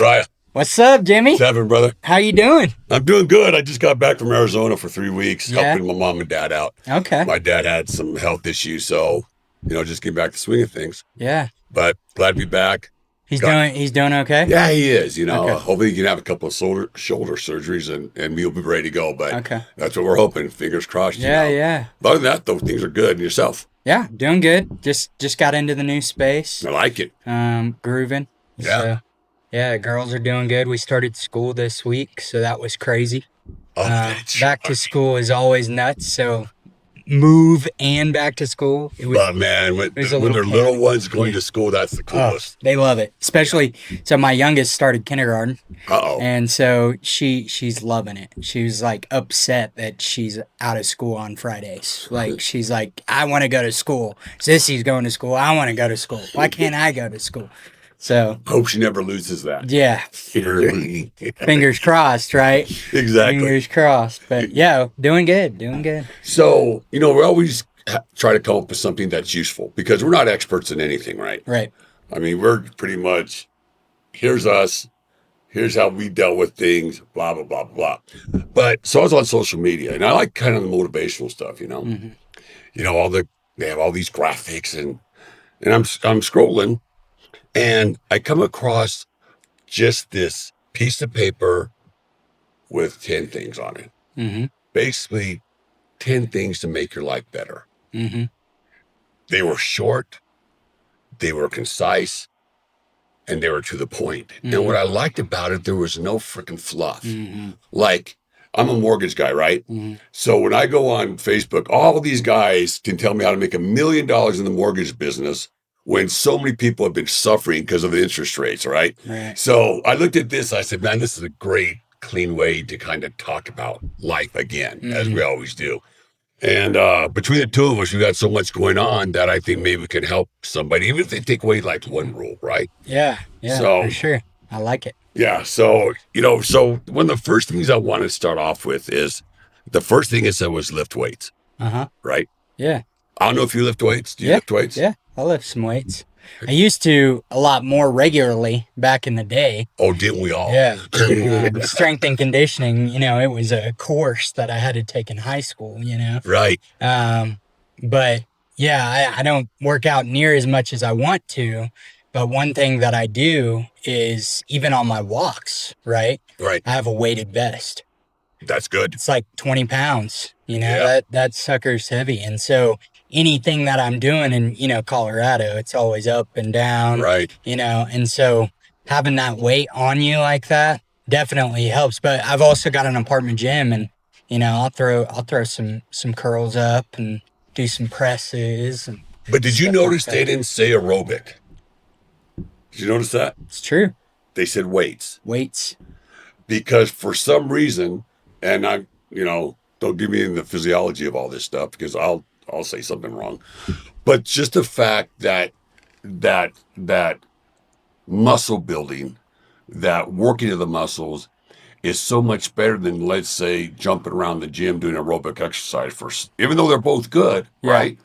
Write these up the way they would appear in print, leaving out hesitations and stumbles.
Uriah. What's up, Jimmy? What's happening, brother? How you doing? I'm doing good. I just got back from Arizona for 3 weeks, Yeah. helping my mom and dad out. Okay. My dad had some health issues, so, just getting back to swing of things. Yeah. But glad to be back. He's doing okay? Yeah, he is. Okay. Hopefully he can have a couple of shoulder surgeries and we'll be ready to go. But Okay. that's what we're hoping. Fingers crossed. Yeah. But other than that, though, things are good. And yourself? Yeah, doing good. Just got into the new space. I like it. Grooving. Yeah. So, yeah, girls are doing good. We started school this week, so that was crazy. Oh, that's Back to school is always nuts. So move and back to school. But man, when was a their little little ones going to school, that's the Oh, coolest. they love it. Especially, so my youngest started kindergarten. Uh-oh. And so she's loving it. She was like upset that she's out of school on Fridays. Like she's like, I want to go to school. Sissy's going to school. I want to go to school. Why can't I go to school? So Hope she never loses that. yeah, fingers crossed, right? Exactly. Fingers crossed. But yeah, doing good. So, we always try to come up with something that's useful because we're not experts in anything, right? Right. I mean, we're pretty much, here's us, here's how we dealt with things, blah, blah, blah, blah. But so I was on social media and I like kind of the motivational stuff, Mm-hmm. They have all these graphics and I'm scrolling and I come across just this piece of paper with 10 things on it. Mm-hmm. Basically, 10 things to make your life better. Mm-hmm. They were short, they were concise, and they were to the point. Mm-hmm. And what I liked about it, there was no freaking fluff. Mm-hmm. Like, I'm a mortgage guy, right? Mm-hmm. So when I go on Facebook, all of these guys can tell me how to make $1 million in the mortgage business when so many people have been suffering because of the interest rates, right? Right. So I looked at this, I said, man, this is a great, clean way to kind of talk about life again, as we always do. And between the two of us, we got so much going on that I think maybe we can help somebody, even if they take away like one rule, right? Yeah, So- for sure. I like it. Yeah. So, so one of the first things I want to start off with is the first thing it said was lift weights, Uh-huh. right? Yeah. I don't know if you lift weights. Do you lift weights? Yeah, I lift some weights. I used to a lot more regularly back in the day. Oh, didn't we all? Yeah. Strength and conditioning, it was a course that I had to take in high school, Right. But yeah, I don't work out near as much as I want to. But one thing that I do is even on my walks, right? Right. I have a weighted vest. That's good. It's like 20 pounds, Yeah. that sucker's heavy. And so anything that I'm doing in, Colorado, it's always up and down, Right. and so having that weight on you like that definitely helps. But I've also got an apartment gym and, I'll throw some curls up and do some presses. And But did you stuff like notice that. they didn't say aerobic? Did you notice that? It's true. They said weights. Weights. Because for some reason, and I'm, don't give me in the physiology of all this stuff because I'll say something wrong. But just the fact that muscle building, that working of the muscles is so much better than, let's say, jumping around the gym doing aerobic exercise first, even though they're both good, Yeah. right?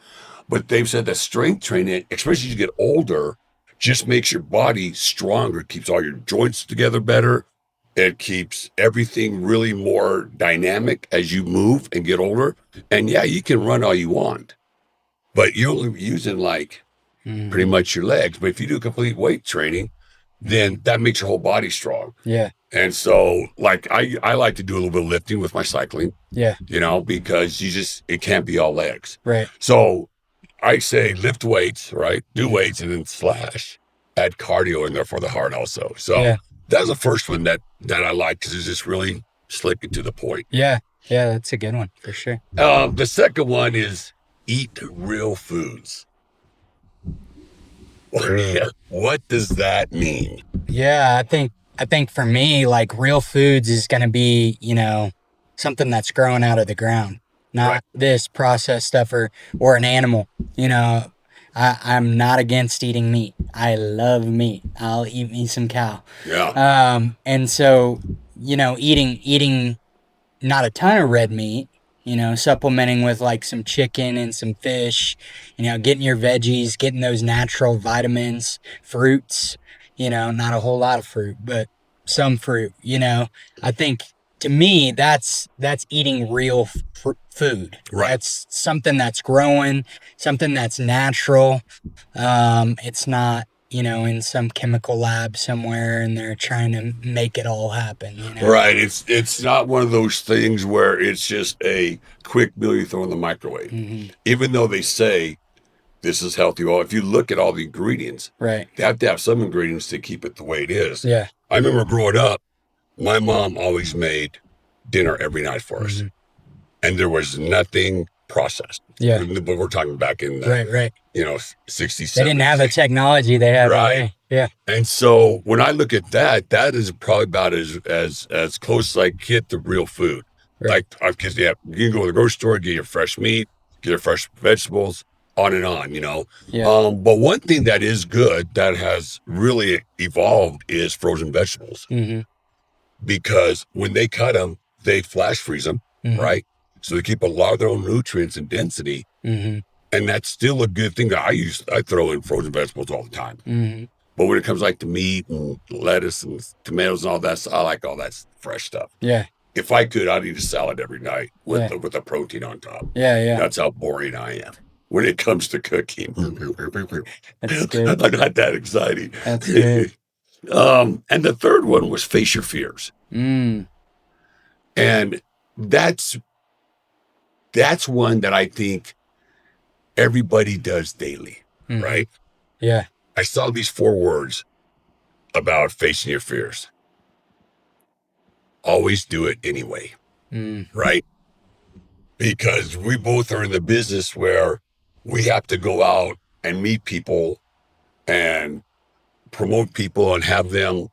But they've said that strength training, especially as you get older, just makes your body stronger, keeps all your joints together better. It keeps everything really more dynamic as you move and get older. And yeah, you can run all you want, but you're only using pretty much your legs. But if you do complete weight training, then that makes your whole body strong. Yeah. And so I like to do a little bit of lifting with my cycling, Yeah. because it can't be all legs. Right. So I say lift weights, right? Do weights and then add cardio in there for the heart also. So Yeah. that's the first one that I like because it's just really slick and to the point. Yeah. Yeah. That's a good one for sure. The second one is eat real foods. What does that mean? Yeah, I think for me, like real foods is going to be, something that's growing out of the ground, not Right. this processed stuff or an animal. I'm not against eating meat. I love meat. I'll eat me some cow. Yeah. And so, eating not a ton of red meat, supplementing with like some chicken and some fish, getting your veggies, getting those natural vitamins, fruits, not a whole lot of fruit, but some fruit, I think to me, that's eating real food. Right. That's something that's growing, something that's natural. It's not, in some chemical lab somewhere and they're trying to make it all happen. Right. It's not one of those things where it's just a quick meal you throw in the microwave. Mm-hmm. Even though they say this is healthy, well, if you look at all the ingredients, Right. they have to have some ingredients to keep it the way it is. Yeah. I remember growing up, my mom always made dinner every night for us, Mm-hmm. and there was nothing processed. Yeah. But we're talking back in the, Right. 60s. They didn't have the technology they have Right. today. Yeah. And so when I look at that, that is probably about as close as I get to real food. Right. Like, because you can go to the grocery store, get your fresh meat, get your fresh vegetables, on and on, Yeah. But one thing that is good that has really evolved is frozen vegetables, Mm-hmm. because when they cut them, they flash freeze them, Mm-hmm. right? So they keep a lot of their own nutrients and density. Mm-hmm. And that's still a good thing that I throw in frozen vegetables all the time. Mm-hmm. But when it comes like to meat and lettuce and tomatoes and all that, I like all that fresh stuff. Yeah. If I could, I'd eat a salad every night with Yeah. with a protein on top. Yeah. That's how boring I am when it comes to cooking. That's good. I'm not that exciting. That's good. And the third one was face your fears. Mm. And that's one that I think everybody does daily, Mm. right? Yeah. I saw these 4 words about facing your fears. Always do it anyway, Mm. right? Because we both are in the business where we have to go out and meet people and promote people and have them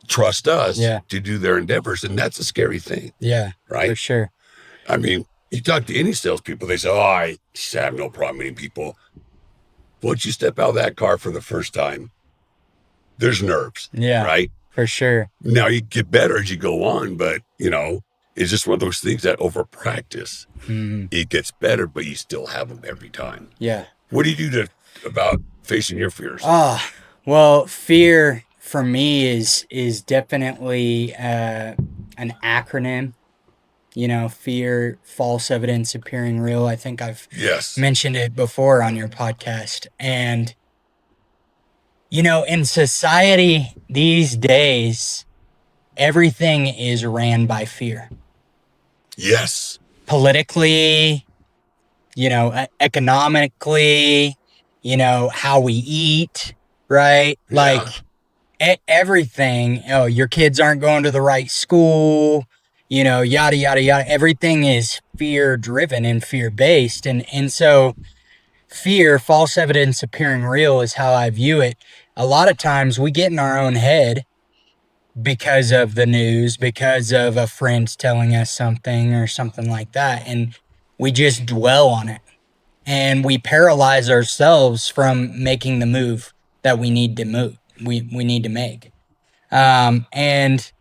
trust us Yeah. to do their endeavors. And that's a scary thing, Yeah. right? For sure. I mean, you talk to any salespeople, they say, oh, I have no problem meeting people. Once you step out of that car for the first time, there's nerves, Yeah. right? For sure. Now you get better as you go on, but it's just one of those things that over practice, Mm. it gets better, but you still have them every time. Yeah. What do you do about facing your fears? Well, fear for me is definitely an acronym. Fear, false evidence appearing real. I think I've Yes. mentioned it before on your podcast. And, in society these days, everything is ran by fear. Yes. Politically, economically, how we eat, right? Yeah. Like everything. Oh, your kids aren't going to the right school, yada, yada, yada. Everything is fear driven and fear based. And so fear, false evidence appearing real is how I view it. A lot of times we get in our own head because of the news, because of a friend telling us something or something like that. And we just dwell on it and we paralyze ourselves from making the move that we need to move. We need to make. And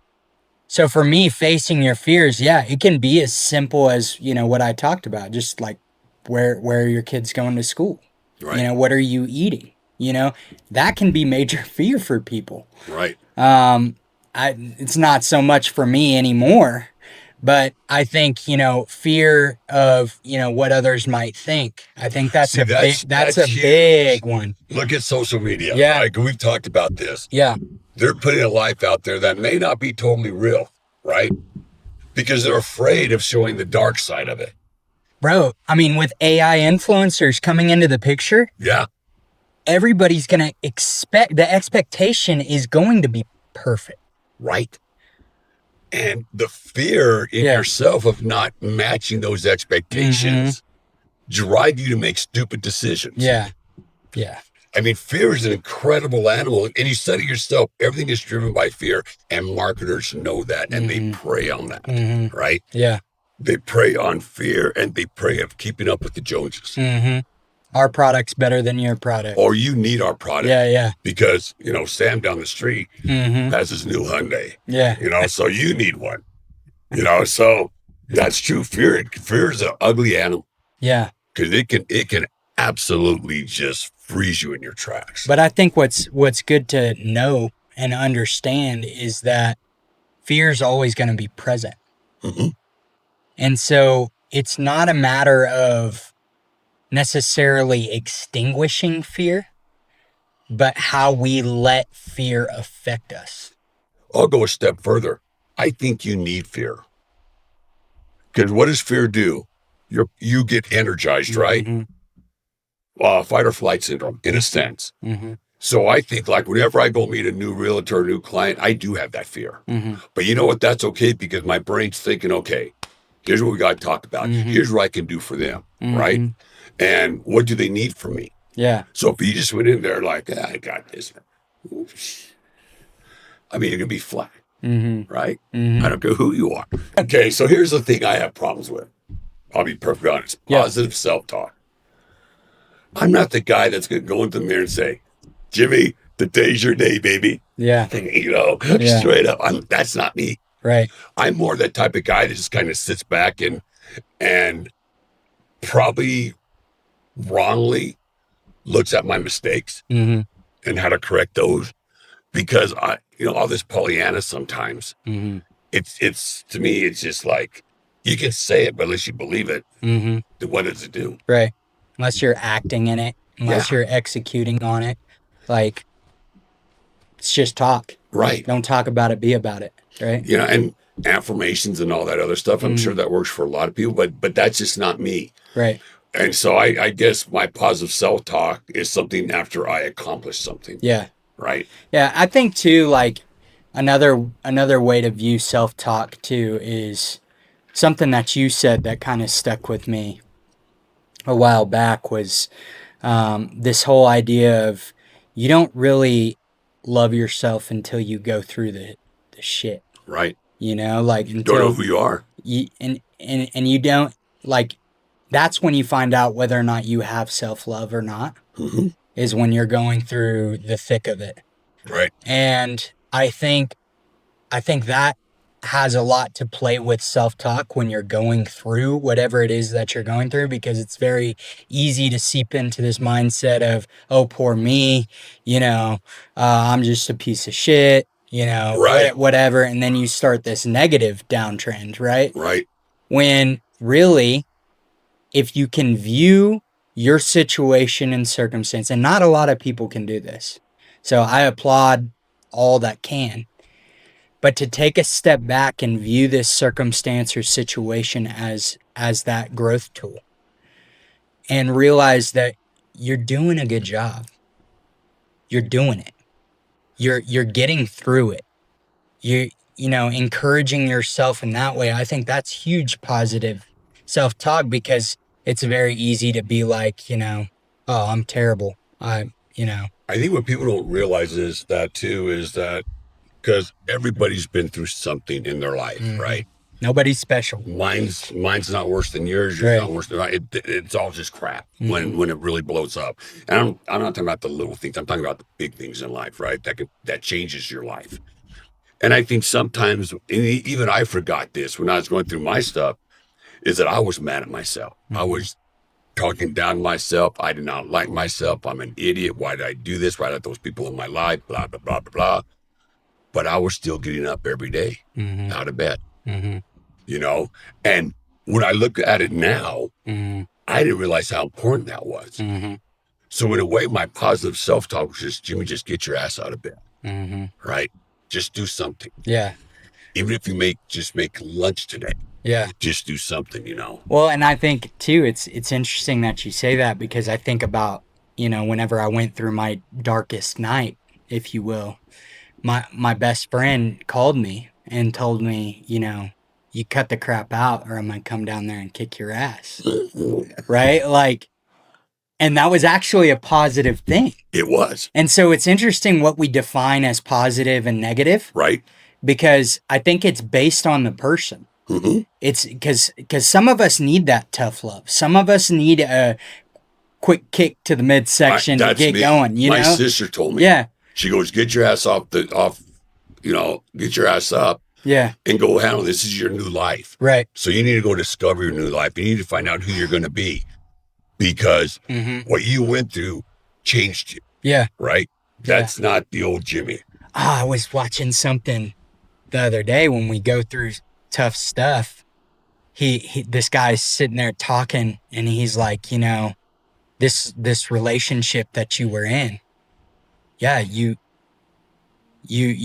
so for me, facing your fears, yeah, it can be as simple as, what I talked about, just like where are your kids going to school? Right. What are you eating? That can be major fear for people. Right. It's not so much for me anymore, but I think, fear of, what others might think. I think that's a big one. Look at social media. Yeah. Like we've talked about this. Yeah. They're putting a life out there that may not be totally real, right? Because they're afraid of showing the dark side of it. Bro, I mean, with AI influencers coming into the picture, Yeah. everybody's going to the expectation is going to be perfect. Right. And the fear in yourself of not matching those expectations drive you to make stupid decisions. Yeah. Yeah. I mean, fear is an incredible animal. And you said it yourself, everything is driven by fear. And marketers know that and they prey on that, right? Yeah. They prey on fear and they prey of keeping up with the Joneses. Our product's better than your product. Or you need our product. Yeah. Because, Sam down the street has his new Hyundai. Yeah. So you need one. So that's true. Fear is an ugly animal. Yeah. Because it can absolutely just freeze you in your tracks. But I think what's good to know and understand is that fear is always going to be present. Mm-hmm. And so it's not a matter of necessarily extinguishing fear, but how we let fear affect us. I'll go a step further. I think you need fear. Because what does fear do? You get energized, right? Fight or flight syndrome, in a sense. Mm-hmm. So I think like whenever I go meet a new realtor, a new client, I do have that fear. Mm-hmm. But you know what? That's okay because my brain's thinking, okay, here's what we got to talk about. Mm-hmm. Here's what I can do for them, Mm-hmm. right? And what do they need from me? Yeah. So if you just went in there like, I got this, I mean, you're going to be flat, right? I don't care who you are. Okay, so here's the thing I have problems with. I'll be perfectly honest. Positive self-talk. I'm not the guy that's going to go into the mirror and say, Jimmy, today's your day, baby. Yeah. Straight up. That's not me. Right. I'm more that type of guy that just kind of sits back and probably wrongly looks at my mistakes and how to correct those. Because all this Pollyanna sometimes, it's to me, it's just like, you can say it, but unless you believe it, then what does it do? Right. Unless you're acting in it, unless you're executing on it, like, it's just talk. Right. Don't talk about it, be about it. Right. And affirmations and all that other stuff. I'm sure that works for a lot of people, but that's just not me. Right. And so I guess my positive self-talk is something after I accomplish something. Yeah. Right. Yeah. I think too, like another way to view self-talk too is something that you said that kind of stuck with me a while back was this whole idea of you don't really love yourself until you go through the shit. Right. Like until don't know who you are. And you don't, like, that's when you find out whether or not you have self-love or not, is when you're going through the thick of it. Right. And I think that has a lot to play with self-talk when you're going through whatever it is that you're going through, because it's very easy to seep into this mindset of, oh, poor me, I'm just a piece of shit, Right. whatever. And then you start this negative downtrend, right? Right. When really, if you can view your situation and circumstance, and not a lot of people can do this, so I applaud all that can, but to take a step back and view this circumstance or situation as that growth tool and realize that you're doing a good job. You're doing it. You're getting through it. Encouraging yourself in that way. I think that's huge positive self-talk, because it's very easy to be like, oh, I'm terrible. I think what people don't realize is that because everybody's been through something in their life, right? Nobody's special. Mine's not worse than yours. Yours not worse than mine. It's all just crap when it really blows up. And I'm not talking about the little things. I'm talking about the big things in life, right? That changes your life. And I think sometimes, and even I forgot this when I was going through my stuff, is that I was mad at myself. I was talking down to myself. I did not like myself. I'm an idiot. Why did I do this? Why did I let those people in my life? Blah, blah, blah, blah, blah. But I was still getting up every day out of bed, and when I look at it now, I didn't realize how important that was. So in a way, my positive self-talk was just, Jimmy, just get your ass out of bed, right? Just do something. Yeah. Even if you just make lunch today. Yeah. Just do something, Well, and I think too, it's interesting that you say that, because I think about, whenever I went through my darkest night, if you will, my best friend called me and told me, you cut the crap out or I'm going to come down there and kick your ass. Right? Like, and that was actually a positive thing. It was. And so it's interesting what we define as positive and negative. Right. Because I think it's based on the person. It's because some of us need that tough love. Some of us need a quick kick to the midsection to get going. My sister told me. Yeah. She goes, get your ass get your ass up. Yeah. And go handle this. Is your new life. Right. So you need to go discover your new life. You need to find out who you're going to be, because what you went through changed you. Yeah. Right. That's not the old Jimmy. I was watching something the other day when we go through tough stuff, this guy's sitting there talking, and he's like, this relationship that you were in, yeah, you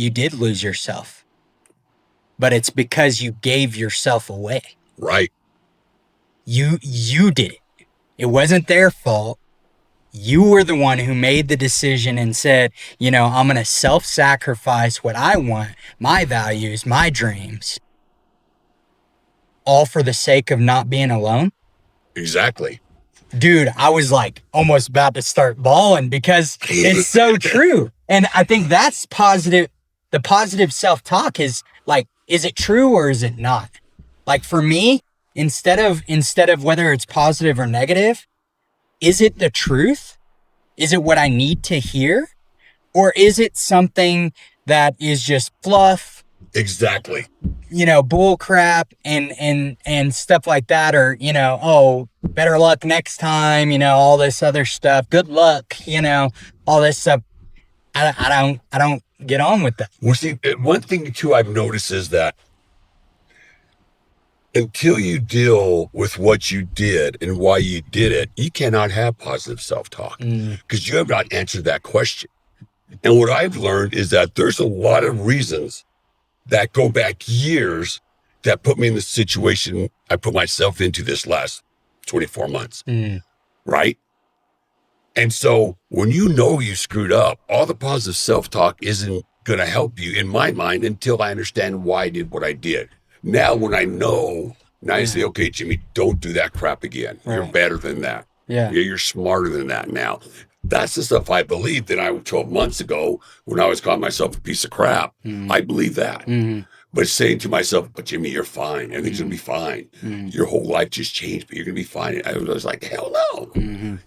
did lose yourself, but it's because you gave yourself away. Right. You did it. It wasn't their fault. You were the one who made the decision and said, I'm going to self-sacrifice what I want, my values, my dreams, all for the sake of not being alone. Exactly. Dude, I was like almost about to start bawling because it's so true. And I think that's positive. The positive self-talk is like, is it true or is it not? Like for me, instead of whether it's positive or negative, is it the truth? Is it what I need to hear? Or is it something that is just fluff? Exactly. Bull crap and stuff like that, or, better luck next time, all this other stuff. Good luck, all this stuff. I don't get on with that. Well, see, one thing too I've noticed is that until you deal with what you did and why you did it, you cannot have positive self-talk because you have not answered that question. And what I've learned is that there's a lot of reasons that go back years that put me in the situation I put myself into this last 24 months. Right? And so when you screwed up, all the positive self-talk isn't going to help you in my mind until I understand why I did what I did. Now, when I know, now I say, okay, Jimmy, don't do that crap again. Right. You're better than that. Yeah. You're smarter than that now. That's the stuff I believed that I 12 months ago when I was calling myself a piece of crap. I believe that. But saying to myself, but Jimmy, you're fine. Everything's going to be fine. Your whole life just changed, but you're going to be fine. I was like, hell no.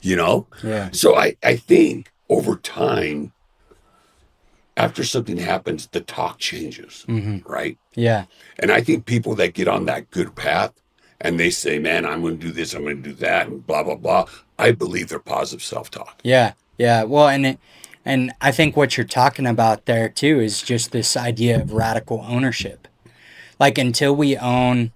Yeah. So I think over time, after something happens, the talk changes, right? Yeah. And I think people that get on that good path and they say, man, I'm going to do this, I'm going to do that, and blah, blah, blah. I believe they're positive self-talk. Yeah. Yeah. Well, and I think what you're talking about there too is just this idea of radical ownership. Like until we own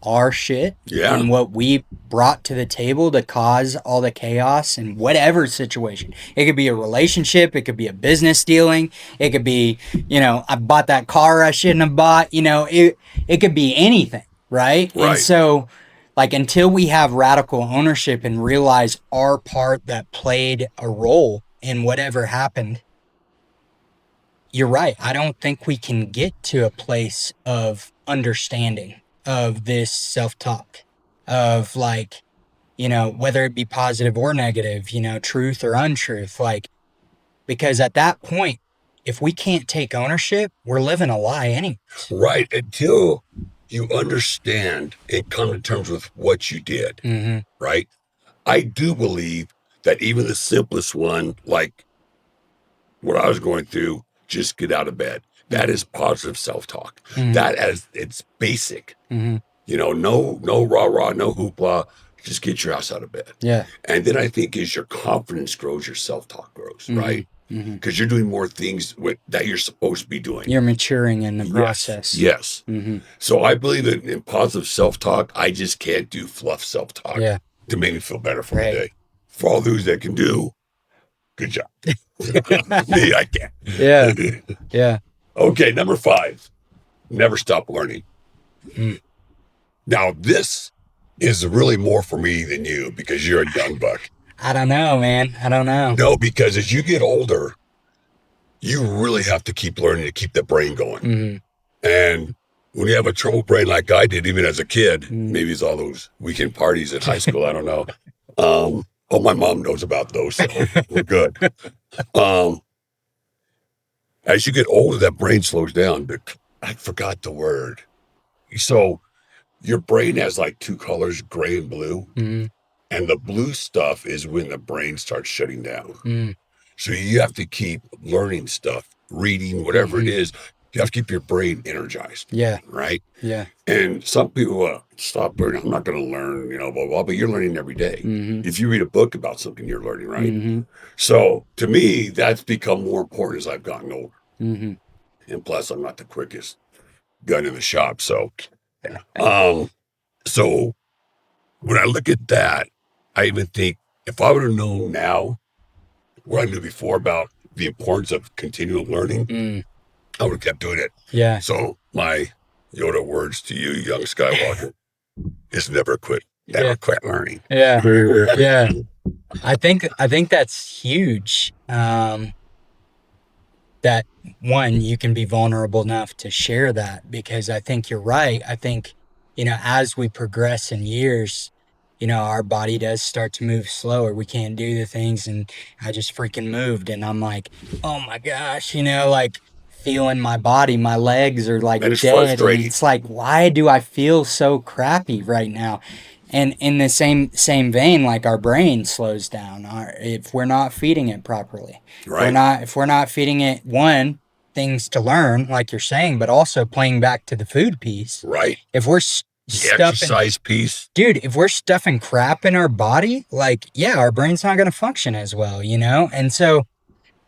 our shit and what we brought to the table to cause all the chaos in whatever situation. It could be a relationship, it could be a business dealing, it could be, I bought that car I shouldn't have bought, it could be anything, right? And so like until we have radical ownership and realize our part that played a role in whatever happened, you're right. I don't think we can get to a place of understanding of this self-talk of like, whether it be positive or negative, truth or untruth, like, because at that point, if we can't take ownership, we're living a lie anyways. Right. Until you understand and come to terms with what you did. Right. I do believe that even the simplest one, like what I was going through, just get out of bed. That is positive self-talk. That is, it's basic. No rah-rah, no hoopla. Just get your ass out of bed. Yeah. And then I think as your confidence grows, your self-talk grows, right? Because you're doing more things that you're supposed to be doing. You're maturing in the process. Yes. So I believe that in positive self-talk, I just can't do fluff self-talk to make me feel better for the day. For all those that can do, good job. Me, I can't. Yeah. Yeah. Okay, number 5, never stop learning. Now, this is really more for me than you because you're a young buck. I don't know, man. I don't know. No, because as you get older, you really have to keep learning to keep the brain going. And when you have a troubled brain like I did, even as a kid, maybe it's all those weekend parties at high school, I don't know. My mom knows about those, so we're good. As you get older, that brain slows down. I forgot the word. So your brain has like 2 colors, gray and blue. And the blue stuff is when the brain starts shutting down. So you have to keep learning stuff, reading, whatever it is. You have to keep your brain energized. Yeah. Right? Yeah. And some people stop learning. I'm not going to learn, blah, blah, but you're learning every day. If you read a book about something, you're learning, right? So to me, that's become more important as I've gotten older. And plus, I'm not the quickest. gun in the shop. Um, so when I look at that, I even think if I would have known now what I knew before about the importance of continual learning, I would have kept doing it. Yeah. So my Yoda words to you, young Skywalker, is never quit. Never quit learning. Yeah. Yeah. I think that's huge. That one, you can be vulnerable enough to share that, because I think you're right. I think, as we progress in years, our body does start to move slower. We can't do the things. And I just freaking moved, and I'm like, oh my gosh, like feeling my body, my legs are like And it's dead. And frustrating. it's like, why do I feel so crappy right now? And in the same vein, like our brain slows down if we're not feeding it properly. Right. If we're not feeding it, one, things to learn, like you're saying, but also playing back to the food piece. Right. If we're The stuffing, exercise piece. dude, if we're stuffing crap in our body, like, yeah, our brain's not going to function as well, And so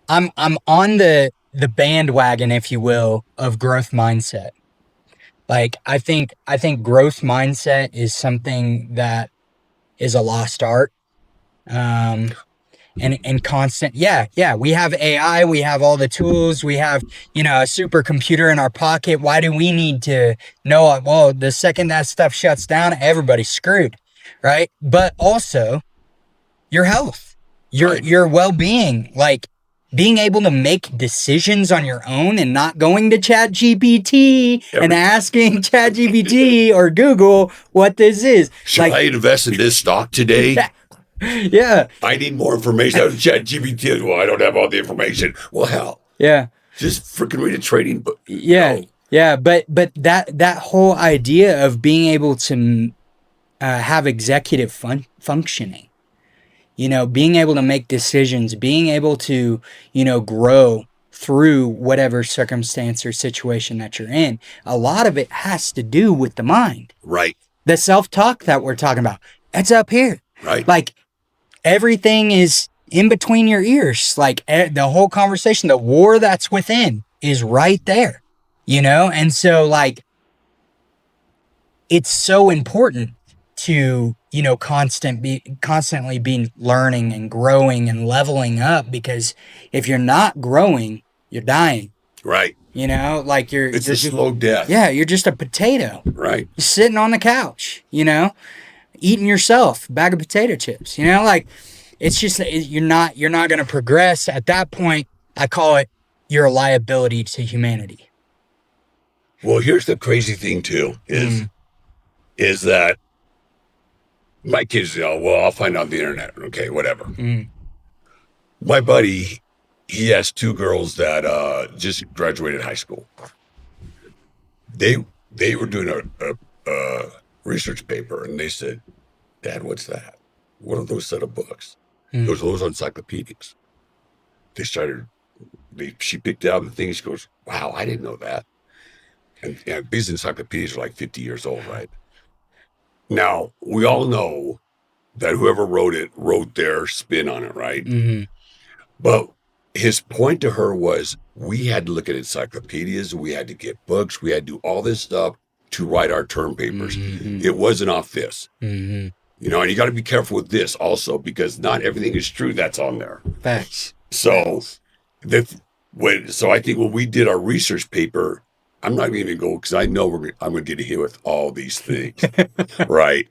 I'm on the bandwagon, if you will, of growth mindset. Like, I think growth mindset is something that is a lost art. And constant, yeah, we have AI, we have all the tools, we have, a supercomputer in our pocket. Why do we need to know? Well, the second that stuff shuts down, everybody's screwed, right? But also your health, your well-being, like being able to make decisions on your own and not going to Chat GPT and asking Chat GPT or Google what this is. Should I invest in this stock today? Yeah. I need more information. I Chat GPT. Well, I don't have all the information. Well, hell. Yeah. Just freaking read a trading book. Yeah. Yeah. But that whole idea of being able to have executive functioning, being able to make decisions, being able to, grow through whatever circumstance or situation that you're in, a lot of it has to do with the mind. Right. The self-talk that we're talking about, it's up here. Right. Like, everything is in between your ears. Like, the whole conversation, the war that's within is right there, And so, like, it's so important to, constantly be learning and growing and leveling up, because if you're not growing, you're dying. Right. Like it's a slow death. Yeah, you're just a potato. Right. You're sitting on the couch, eating yourself a bag of potato chips, like, it's just, you're not going to progress. At that point, I call it, you're a liability to humanity. Well, here's the crazy thing too, is that my kids, well, I'll find out on the internet. Okay, whatever. My buddy, he has two girls that just graduated high school. They were doing a research paper, and they said, "Dad, what's that? What are those set of books?" Those encyclopedias. She picked out the things. She goes, "Wow, I didn't know that." And these encyclopedias are like 50 years old, right? Now, we all know that whoever wrote it wrote their spin on it, right? But his point to her was, we had to look at encyclopedias, we had to get books, we had to do all this stuff to write our term papers. It wasn't off this. And you got to be careful with this also, because not everything is true that's on there. Facts. So, I think when we did our research paper, I'm not even going to go, because I know I'm going to get hit with all these things, right?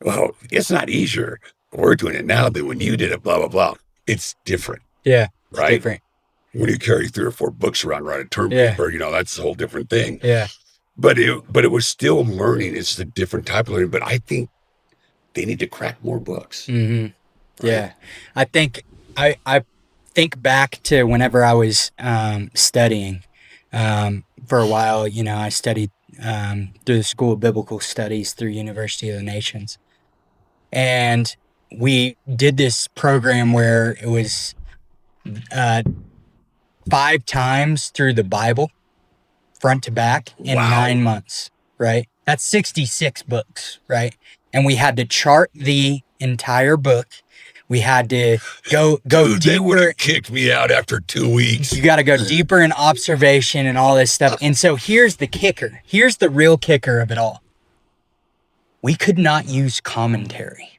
Well, it's not easier. We're doing it now than when you did it, blah, blah, blah. It's different. Yeah, right? Different. When you carry 3 or 4 books around, write a term paper, that's a whole different thing. Yeah. But it was still learning. It's a different type of learning. But I think they need to crack more books. Right? Yeah. I think I think back to whenever I was studying. For a while, I studied through the School of Biblical Studies through University of the Nations. And we did this program where it was 5 times through the Bible, front to back, in 9 months, right? That's 66 books, right? And we had to chart the entire book. We had to go Dude, they would deeper. have kicked me out after 2 weeks. You got to go deeper in observation and all this stuff. And so here's the kicker. Here's the real kicker of it all. We could not use commentary.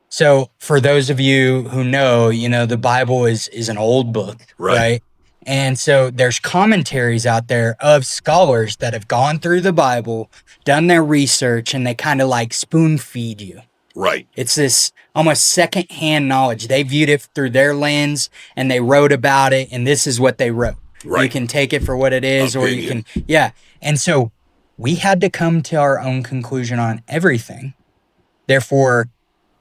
So for those of you who know, the Bible is an old book, right? And so there's commentaries out there of scholars that have gone through the Bible, done their research, and they kind of like spoon feed you. Right. It's this almost secondhand knowledge. They viewed it through their lens and they wrote about it, and this is what they wrote. Right. You can take it for what it is, or you can, yeah. And so we had to come to our own conclusion on everything. Therefore,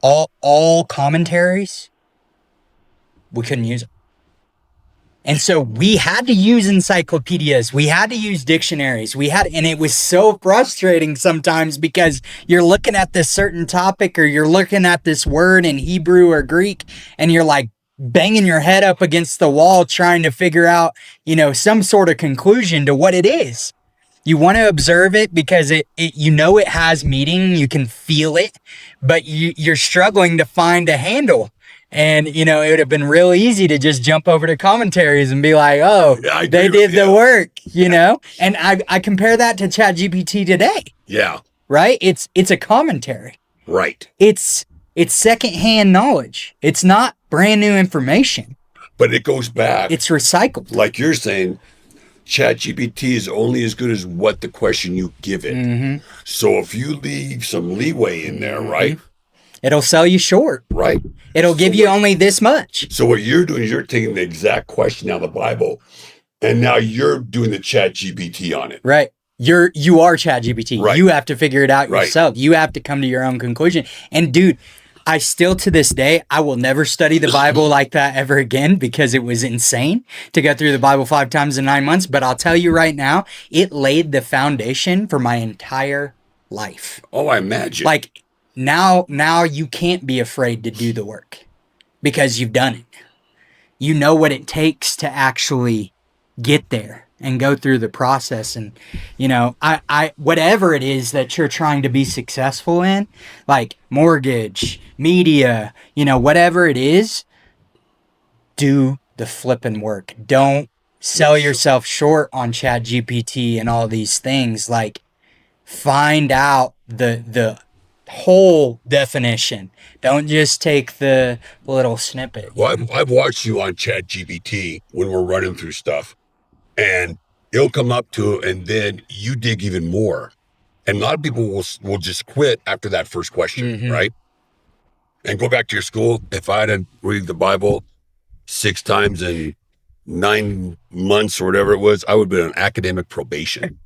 all commentaries, we couldn't use them. And so we had to use encyclopedias. We had to use dictionaries. And it was so frustrating sometimes because you're looking at this certain topic or you're looking at this word in Hebrew or Greek and you're like banging your head up against the wall trying to figure out, some sort of conclusion to what it is. You want to observe it because it has meaning. You can feel it, but you're struggling to find a handle. And, it would have been real easy to just jump over to commentaries and be like, oh, they did the work, And I compare that to ChatGPT today. Yeah. Right? It's a commentary. Right. It's secondhand knowledge. It's not brand new information. But it goes back. It's recycled. Like you're saying, ChatGPT is only as good as what the question you give it. Mm-hmm. So if you leave some leeway in there, right? It'll sell you short. Right. It'll give you only this much. So what you're doing is you're taking the exact question out of the Bible, and now you're doing the ChatGPT on it. Right. You are ChatGPT. Right. You have to figure it out yourself. You have to come to your own conclusion. And dude, I still to this day, I will never study the Bible like that ever again because it was insane to go through the Bible 5 times in 9 months. But I'll tell you right now, it laid the foundation for my entire life. Oh, I imagine. Like now you can't be afraid to do the work because you've done it. You know what it takes to actually get there and go through the process. And, I whatever it is that you're trying to be successful in, like mortgage, media, whatever it is, do the flipping work. Don't sell yourself short on ChatGPT and all these things. Like, find out the whole definition. Don't just take the little snippet. Well, I've watched you on ChatGPT when we're running through stuff, and it'll come up to, and then you dig even more. And a lot of people will just quit after that first question, right? And go back to your school. If I had read the Bible 6 times in 9 months or whatever it was, I would have been on academic probation.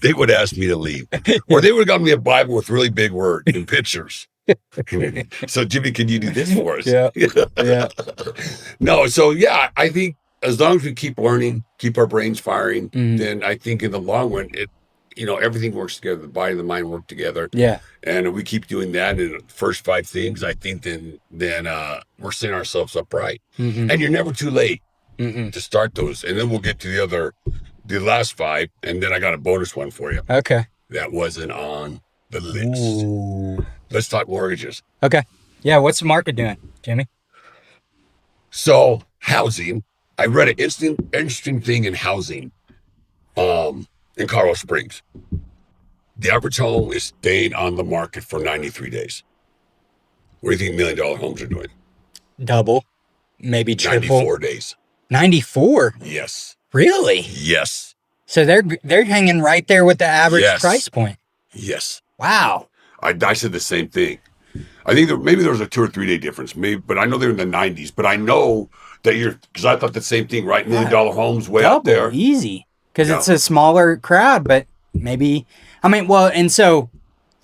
They would ask me to leave, or they would have got me a Bible with really big words and pictures. So Jimmy, can you do this for us? Yeah. No, so yeah, I think as long as we keep learning, keep our brains firing, then I think in the long run, everything works together. The body and the mind work together. Yeah. And if we keep doing that in the first 5 things, I think then we're setting ourselves up right. And you're never too late to start those. And then we'll get to the last 5, and then I got a bonus one for you. Okay. That wasn't on the list. Ooh. Let's talk mortgages. Okay. Yeah, what's the market doing, Jimmy? So, housing. I read an interesting thing in housing in Colorado Springs. The average home is staying on the market for 93 days. What do you think $1 million homes are doing? Double, maybe triple. 94 days. 94? Yes. Really? Yes. So they're hanging right there with the average price point. Yes. Wow. I said the same thing. I think maybe there was a 2 or 3 day difference, but I know they're in the 90s. But I know that because I thought the same thing, right? $1 million homes way out there. Easy. Because it's a smaller crowd, but maybe, and so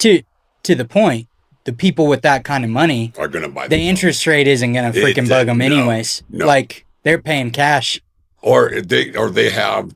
to the point, the people with that kind of money are going to buy the interest rate isn't going to freaking bug them anyways. No. Like, they're paying cash. Or they have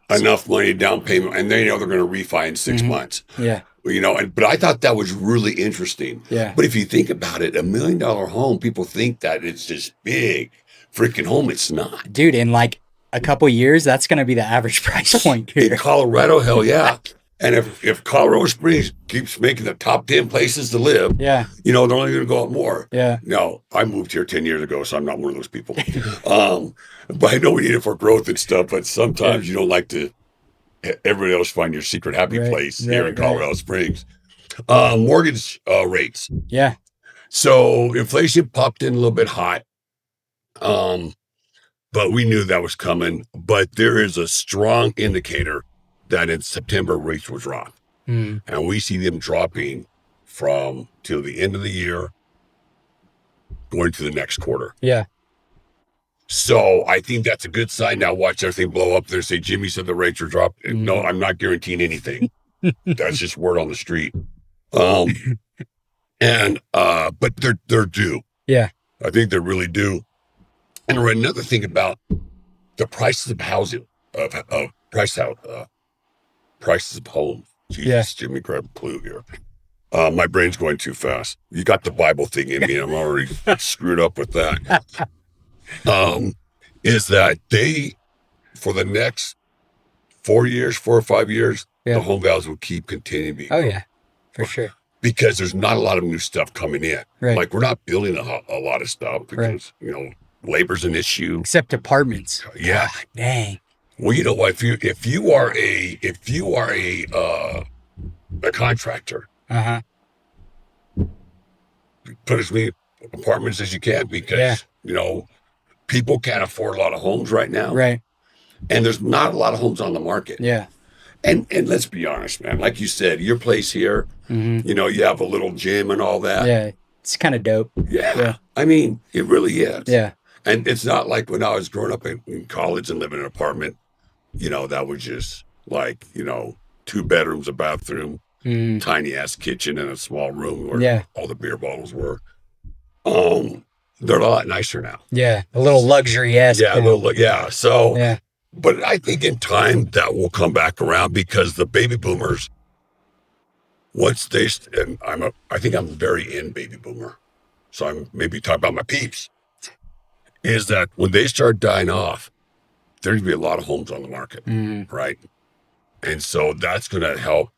enough money down payment, and they know they're going to refi in 6 months. Yeah. But I thought that was really interesting. Yeah. But if you think about it, $1 million home, people think that it's this big freaking home. It's not. Dude, in like a couple years, that's going to be the average price point here. In Colorado, hell yeah. And if Colorado Springs keeps making the top 10 places to live, Yeah. they're only going to go up more. Yeah. No, I moved here 10 years ago, so I'm not one of those people. But I know we need it for growth and stuff, but sometimes you don't like to everybody else find your secret happy place here in Colorado Springs. Mortgage rates. Yeah. So inflation popped in a little bit hot. But we knew that was coming. But there is a strong indicator that in September rates will drop. And we see them dropping from till the end of the year going to the next quarter. Yeah. So I think that's a good sign. Now watch everything blow up there. Say Jimmy said the rates are dropping. No, I'm not guaranteeing anything. That's just word on the street. But they're due. Yeah. I think they're really due. And another thing about the prices of housing, prices of homes. Jesus, Jimmy, grab a clue here. My brain's going too fast. You got the Bible thing in me. I'm already screwed up with that. Is that they, for the next 4 or 5 years, the home values will keep continuing to be. Oh, yeah, for sure. Because there's not a lot of new stuff coming in. Right. Like we're not building a lot of stuff because, labor's an issue. Except apartments. Yeah. God, dang. Well, you know what? If you are a contractor, put as many apartments as you can because people can't afford a lot of homes right now. Right. And there's not a lot of homes on the market. Yeah. And let's be honest, man. Like you said, your place here, you have a little gym and all that. Yeah. It's kind of dope. Yeah. I mean, it really is. Yeah. And it's not like when I was growing up in college and living in an apartment, that was just like, 2 bedrooms, a bathroom, tiny ass kitchen and a small room where all the beer bottles were. They're a lot nicer now. Yeah. A little luxury-esque. Yeah. So, but I think in time that will come back around because the baby boomers, once I think I'm very in baby boomer. So I'm maybe talking about my peeps. Is that when they start dying off, there's going to be a lot of homes on the market, right? And so that's going to help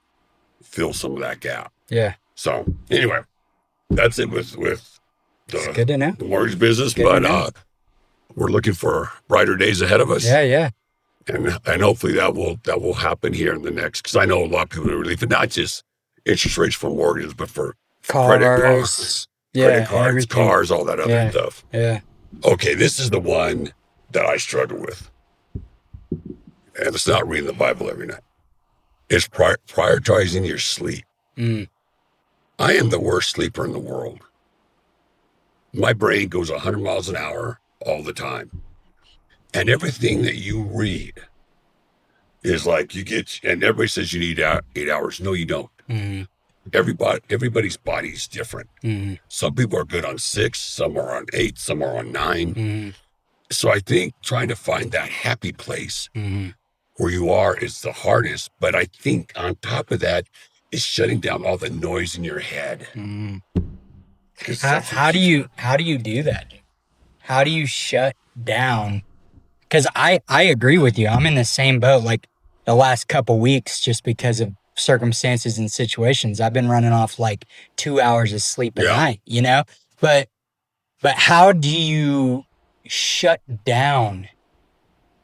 fill some of that gap. Yeah. So anyway, that's it with good to know. The mortgage business, but we're looking for brighter days ahead of us. Yeah. And hopefully that will happen here in the next, because I know a lot of people are relief, and not just interest rates for mortgages, but for credit cards, everything. cars, all that other stuff. Yeah. Okay, this is the one that I struggle with. And it's not reading the Bible every night. It's prioritizing your sleep. I am the worst sleeper in the world. My brain goes 100 miles an hour all the time. And everything that you read is like and everybody says you need 8 hours. No, you don't. Everybody's body is different. Some people are good on 6, some are on 8, some are on 9. So I think trying to find that happy place where you are is the hardest. But I think on top of that is shutting down all the noise in your head. How do you do that? How do you shut down? Because I agree with you. I'm in the same boat. Like the last couple weeks, just because of circumstances and situations, I've been running off like 2 hours of sleep a night, But how do you shut down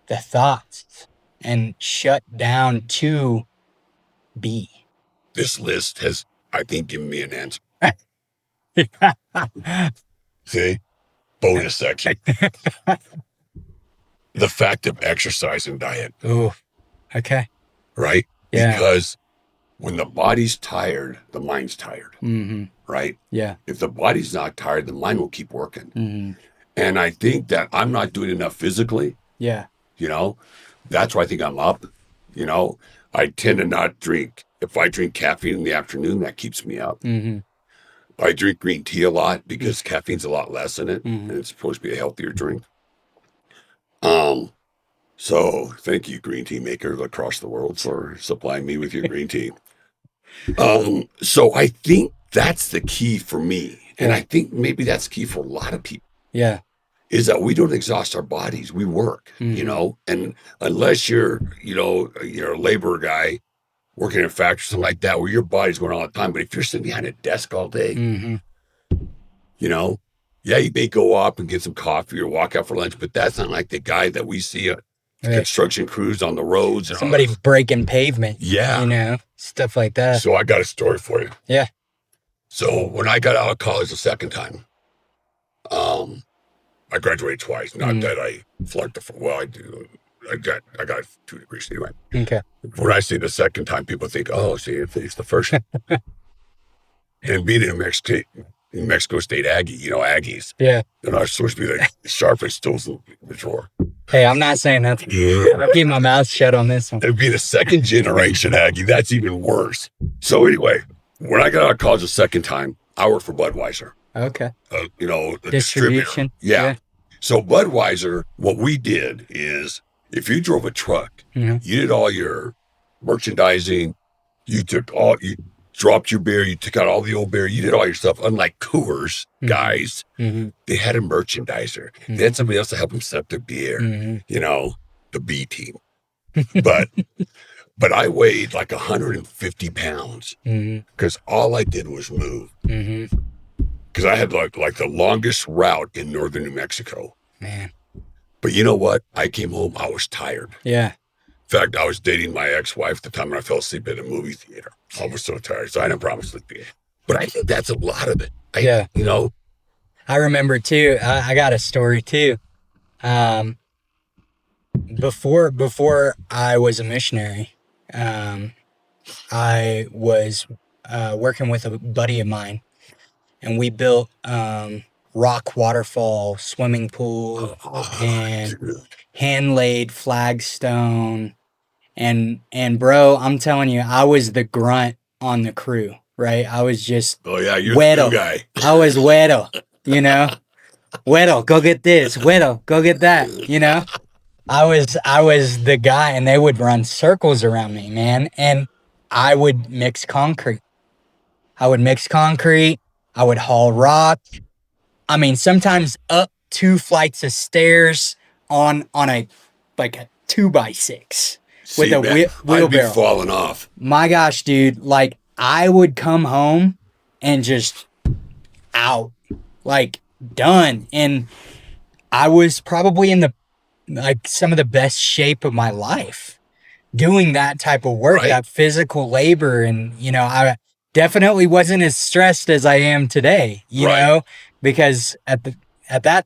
the thoughts and shut down to be? This list has, I think, given me an answer. See? Bonus section. The fact of exercise and diet. Oh, okay. Right? Yeah. Because when the body's tired, the mind's tired. Right? Yeah. If the body's not tired, the mind will keep working. And I think that I'm not doing enough physically. Yeah. That's why I think I'm up. I tend to not drink. If I drink caffeine in the afternoon, that keeps me up. I drink green tea a lot because caffeine's a lot less in it, and it's supposed to be a healthier drink. So thank you, green tea makers across the world, for supplying me with your green tea. So I think that's the key for me. And I think maybe that's key for a lot of people. Yeah. Is that we don't exhaust our bodies. We work, and unless you're a labor guy working in a factory, something like that, where your body's going all the time. But if you're sitting behind a desk all day, you know, yeah, you may go up and get some coffee or walk out for lunch, but that's not like the guy that we see at construction crews on the roads. And somebody breaking pavement. Yeah. You know, stuff like that. So I got a story for you. Yeah. So when I got out of college the second time, I graduated twice. Not that I flunked I do. I got 2 degrees anyway. Okay. When I say the second time, people think, oh, see, it's the first. And being in Mexico State Aggie, you know, Aggies. Yeah. They're not supposed to be the sharpest tools in the drawer. Hey, I'm not saying nothing. I'm keeping my mouth shut on this one. And being a second generation Aggie, that's even worse. So anyway, when I got out of college the second time, I worked for Budweiser. Okay. You know, the distribution. Yeah. So Budweiser, what we did is if you drove a truck, you did all your merchandising, you dropped your beer, you took out all the old beer, you did all your stuff. Unlike Coors guys, they had a merchandiser. They had somebody else to help them set up their beer, you know, the B team. But I weighed like 150 pounds because all I did was move. Because I had like the longest route in northern New Mexico. Man. But you know what? I came home, I was tired. Yeah. In fact, I was dating my ex-wife at the time and I fell asleep at a movie theater. I was so tired, so I didn't promise sleeping. But I think that's a lot of it. You know? I remember too, I got a story too. Before I was a missionary, I was working with a buddy of mine, and we built rock waterfall swimming pool and hand-laid flagstone. And bro, I'm telling you, I was the grunt on the crew, right? I was just you're Weddle. the guy. I was Weddle, you know? Weddle, go get this. Weddle, go get that, you know? I was the guy, and they would run circles around me, man. And I would mix concrete. I would haul rock. I mean, sometimes up 2 flights of stairs on a 2x6 with a wheelbarrow. I'd be falling off. My gosh, dude! Like I would come home and just out, like done, and I was probably in some of the best shape of my life doing that type of work, that physical labor, and you know, I definitely wasn't as stressed as I am today, you know, because at that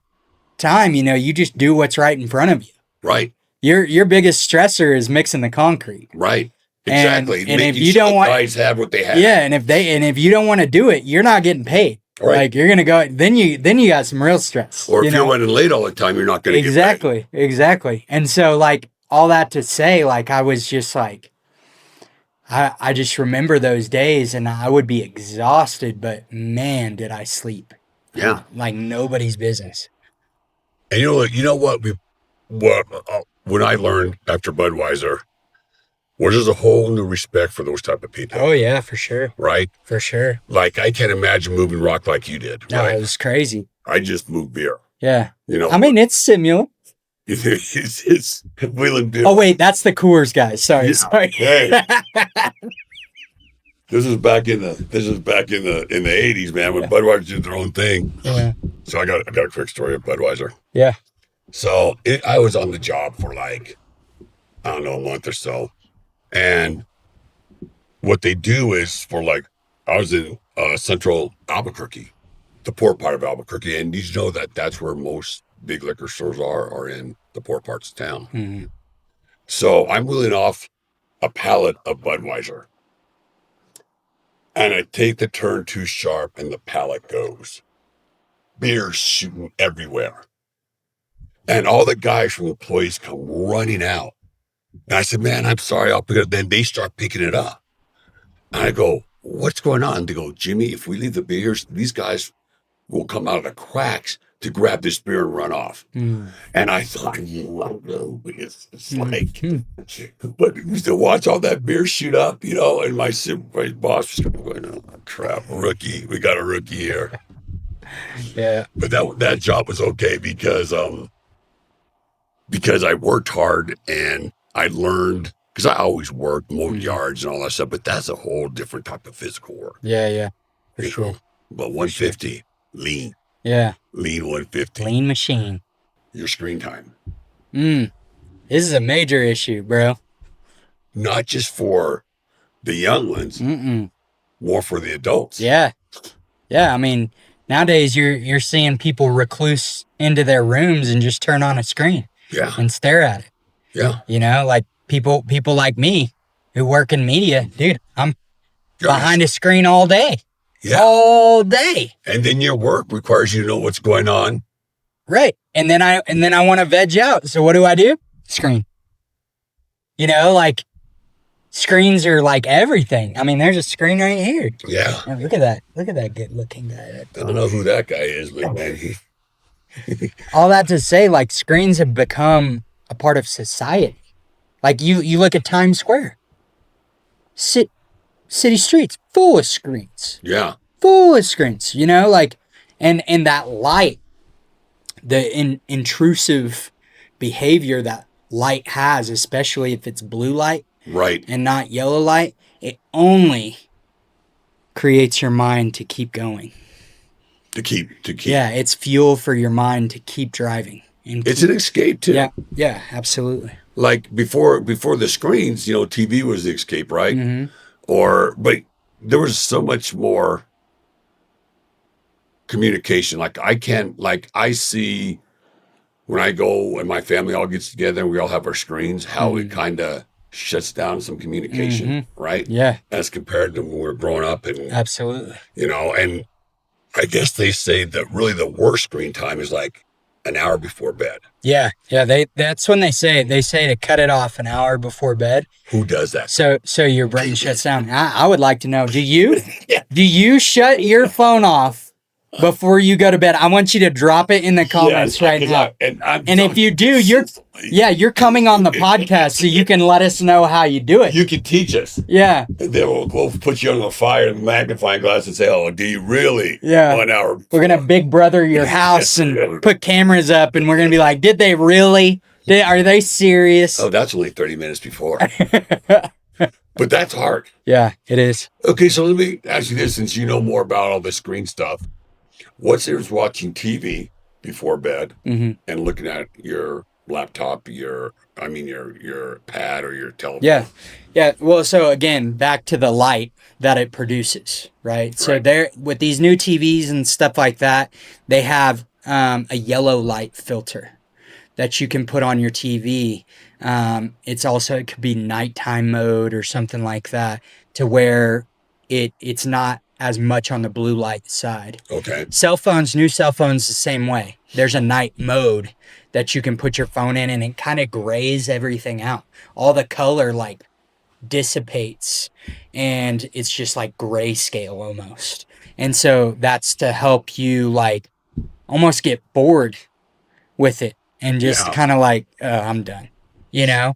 time, you know, you just do what's right in front of you. Right. Your biggest stressor is mixing the concrete. Right. Exactly. And if you don't want, guys have what they have. Yeah, and if you don't want to do it, you're not getting paid. Right. Like you're gonna go, then you got some real stress. Or if you're running late all the time, you're not gonna get paid. Exactly. And so like all that to say, like I was just like, I just remember those days, and I would be exhausted, but man, did I sleep. Yeah. Like nobody's business. And you know what? When I learned after Budweiser, was there's a whole new respect for those type of people. Oh yeah, for sure. Right? For sure. Like I can't imagine moving rock like you did. No, right? it was crazy. I just moved beer. Yeah. You know. I mean, it's similar. It's wheeling beer. Oh wait, that's the Coors guys. Sorry. Hey. This is back in the 80s, man, when Budweiser did their own thing. Yeah. So I got a quick story of Budweiser. Yeah. So I was on the job for like, I don't know, a month or so. And what they do is I was in central Albuquerque, the poor part of Albuquerque. And you know that's where most big liquor stores are in the poor parts of town. Mm-hmm. So I'm wheeling off a pallet of Budweiser. And I take the turn too sharp and the pallet goes. Beer's shooting everywhere. And all the guys from the employees come running out. And I said, man, I'm sorry, I'll pick it up. Then they start picking it up. And I go, what's going on? They go, Jimmy, if we leave the beers, these guys will come out of the cracks to grab this beer and run off. Mm. And I thought, it's like, but to watch all that beer shoot up, you know, and my supervisor boss was going, oh, crap, rookie. We got a rookie here. Yeah. But that job was okay because I worked hard and I learned because I always worked, mowed yards and all that stuff, but that's a whole different type of physical work. Yeah. For You sure. know? But 150, lean. Yeah. Lean 150. Lean machine. Your screen time. This is a major issue, bro. Not just for the young ones, more for the adults. Yeah. I mean, nowadays you're seeing people recluse into their rooms and just turn on a screen. Yeah. And stare at it. Yeah. You know, like people like me who work in media, dude, I'm behind a screen all day. Yeah. All day. And then your work requires you to know what's going on. Right. And then I want to veg out. So what do? Screen. You know, like screens are like everything. I mean, there's a screen right here. Yeah. Oh, look at that. Look at that good looking guy. I don't know who that guy is, but man, all that to say, like, screens have become a part of society. Like you look at Times Square. City streets full of screens. Yeah. Full of screens, you know, like, and that light, the intrusive behavior that light has, especially if it's blue light, right, and not yellow light, it only creates your mind to keep going. To keep. Yeah, it's fuel for your mind to keep driving. It's an escape too. Yeah, absolutely. Like before the screens, you know, TV was the escape, right? Mm-hmm. But there was so much more communication. Like I see when I go and my family all gets together and we all have our screens, how it kind of shuts down some communication, right? Yeah. As compared to when we were growing up. And absolutely. You know, and I guess they say that really the worst screen time is like an hour before bed. Yeah. That's when they say to cut it off an hour before bed. Who does that? So your brain shuts down. I would like to know, do you shut your phone off before you go to bed? I want you to drop it in the comments right now. And if you do, you're coming on the podcast so you can let us know how you do it. You can teach us. Yeah. And then we'll put you on the fire and magnifying glass and say, oh, do you really? Yeah. 1 hour. We're going to big brother your house and put cameras up and we're going to be like, did they really? Are they serious? Oh, that's only 30 minutes before. But that's hard. Yeah, it is. Okay, so let me ask you this, since you know more about all this screen stuff. What's there watching TV before bed and looking at your laptop, your pad or your television? Yeah. Well, so again, back to the light that it produces, right? So there, with these new TVs and stuff like that, they have a yellow light filter that you can put on your TV. It could be nighttime mode or something like that, to where it's not as much on the blue light side. Okay. New cell phones the same way. There's a night mode that you can put your phone in and it kind of grays everything out. All the color like dissipates and it's just like grayscale almost. And so that's to help you like almost get bored with it and just kind of like, I'm done, you know?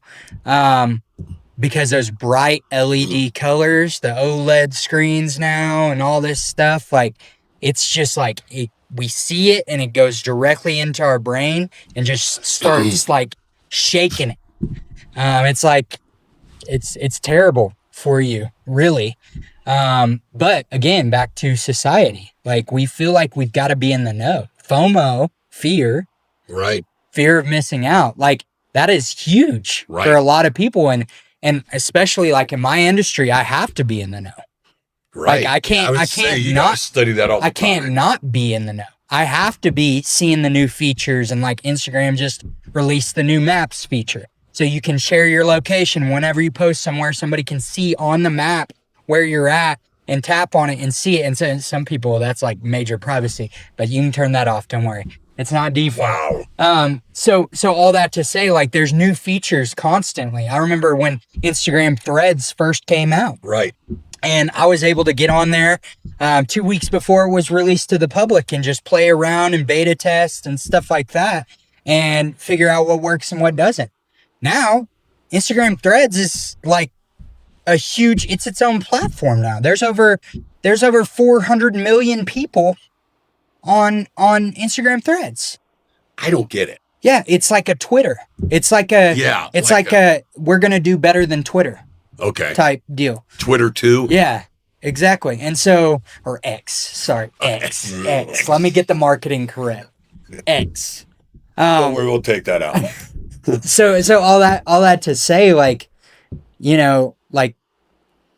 Because those bright LED colors, the OLED screens now and all this stuff, like it's just like we see it and it goes directly into our brain and just starts like shaking it. It's like, it's terrible for you, really. But again, back to society, like we feel like we've got to be in the know. FOMO, fear of missing out. Like that is huge for a lot of people. And especially like in my industry, I have to be in the know. Right. Like I can't not study that all the time. I can't not be in the know. I have to be seeing the new features, and like Instagram just released the new maps feature. So you can share your location whenever you post somewhere, somebody can see on the map where you're at and tap on it and see it. And so some people, that's like major privacy, but you can turn that off. Don't worry. It's not default. Wow. So all that to say, like, there's new features constantly. I remember when Instagram Threads first came out. Right. And I was able to get on there 2 weeks before it was released to the public and just play around and beta test and stuff like that and figure out what works and what doesn't. Now, Instagram Threads is like it's its own platform now. There's over 400 million people on Instagram Threads. I don't get it. Yeah, it's like a Twitter. It's like a we're gonna do better than Twitter Okay. type deal. Twitter too. Yeah, exactly. And so, or X. Sorry, X. X. Let me get the marketing correct. X. Don't worry, we'll take that out. So all that to say, like, you know, like,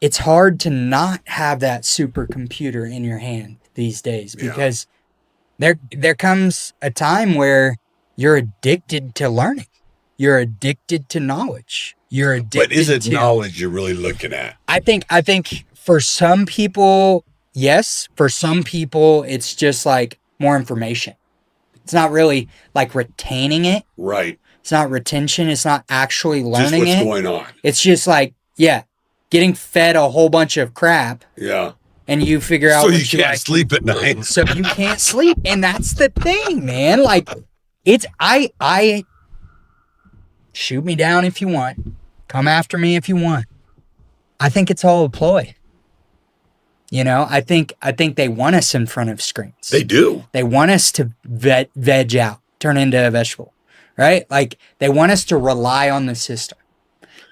it's hard to not have that supercomputer in your hand these days because there comes a time where you're addicted to learning. You're addicted to knowledge. You're addicted But is it to knowledge you're really looking at? I think for some people, yes. For some people, it's just like more information. It's not really like retaining it. Right. It's not retention. It's not actually learning Just what's it. going on. It's just like, getting fed a whole bunch of crap. Yeah. And you figure out So what you can't sleep at night. So you can't sleep. And that's the thing, man. Like, it's, I shoot me down if you want. Come after me if you want. I think it's all a ploy. You know, I think they want us in front of screens. They do. They want us to veg out, turn into a vegetable, right? Like, they want us to rely on the system.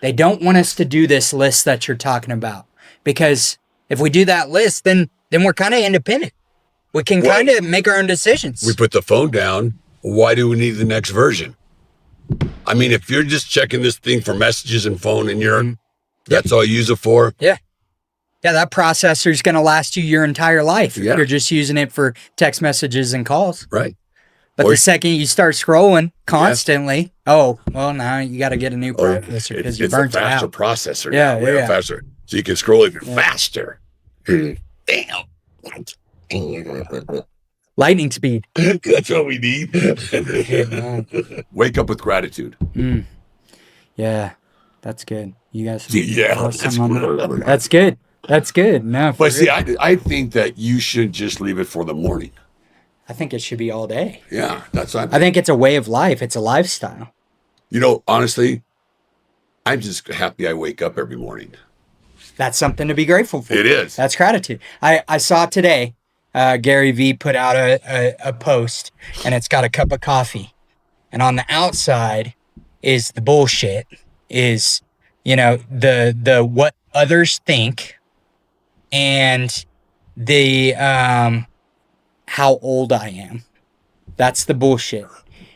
They don't want us to do this list that you're talking about, because if we do that list, then we're kind of independent. We can kind of make our own decisions. We put the phone down. Why do we need the next version? I mean, if you're just checking this thing for messages and phone and that's all you use it for. Yeah. Yeah, that processor is going to last you your entire life. Yeah. You're just using it for text messages and calls. Right. But the second you start scrolling constantly, now you got to get a new processor because you burnt it out. It's a faster processor. Yeah. Faster. So you can scroll even faster. Damn. Lightning speed. That's what we need. Wake up with gratitude. Yeah, that's good. You guys. That's good. That's good. No, but see, I think that you should just leave it for the morning. I think it should be all day. Yeah, that's what I think it's a way of life. It's a lifestyle. You know, honestly, I'm just happy I wake up every morning. That's something to be grateful for. It is. That's gratitude. I saw today, Gary Vee put out a post, and it's got a cup of coffee. And on the outside is the bullshit, is, the what others think, and the how old I am. That's the bullshit.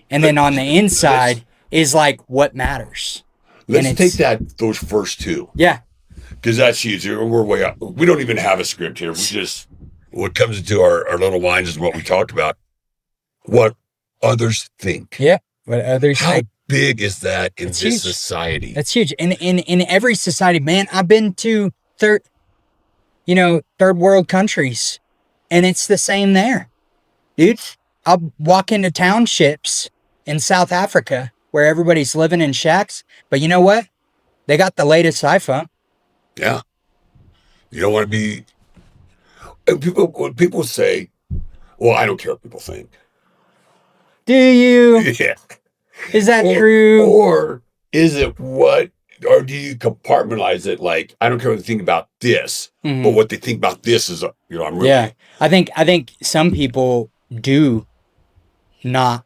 And then on the inside is like what matters. Let's take those first two. Yeah. Because that's easy. We're way up. We don't even have a script here. We just, what comes into our little minds is what we talked about. What others think. Yeah. What others think. How big is that in this huge. society? That's huge. In every society, man, I've been to third world countries, and it's the same there. Dude, I'll walk into townships in South Africa where everybody's living in shacks, but you know what? They got the latest iPhone. Yeah. You don't want to be... When people say, well, I don't care what people think. Do you? Yeah. Is that true? Or is it what... Or do you compartmentalize it like, I don't care what they think about this, but what they think about this is, I'm really... Yeah. I think some people do not,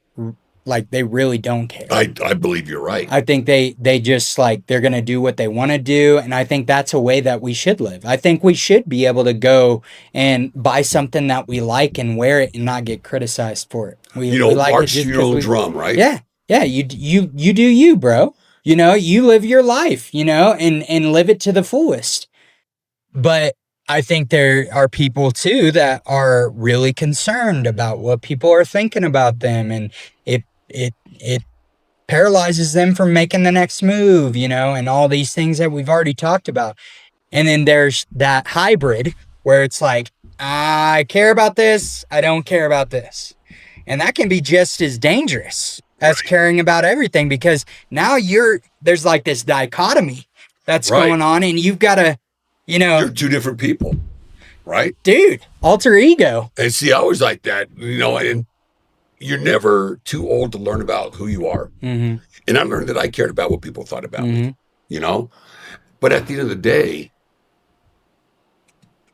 like, they really don't care. I believe you're right. I think they just, like, they're going to do what they want to do, and I think that's a way that we should live. I think we should be able to go and buy something that we like and wear it and not get criticized for it. We like march to your own drum, right? Yeah. Yeah, you do you, bro. You live your life, and live it to the fullest. But I think there are people too that are really concerned about what people are thinking about them, and it paralyzes them from making the next move, and all these things that we've already talked about. And then there's that hybrid where it's like, I care about this, I don't care about this. And that can be just as dangerous as caring about everything, because now there's like this dichotomy that's going on, and you've got to, You're two different people, right? Dude, alter ego. And see, I was like that, and you're never too old to learn about who you are. Mm-hmm. And I learned that I cared about what people thought about me, But at the end of the day,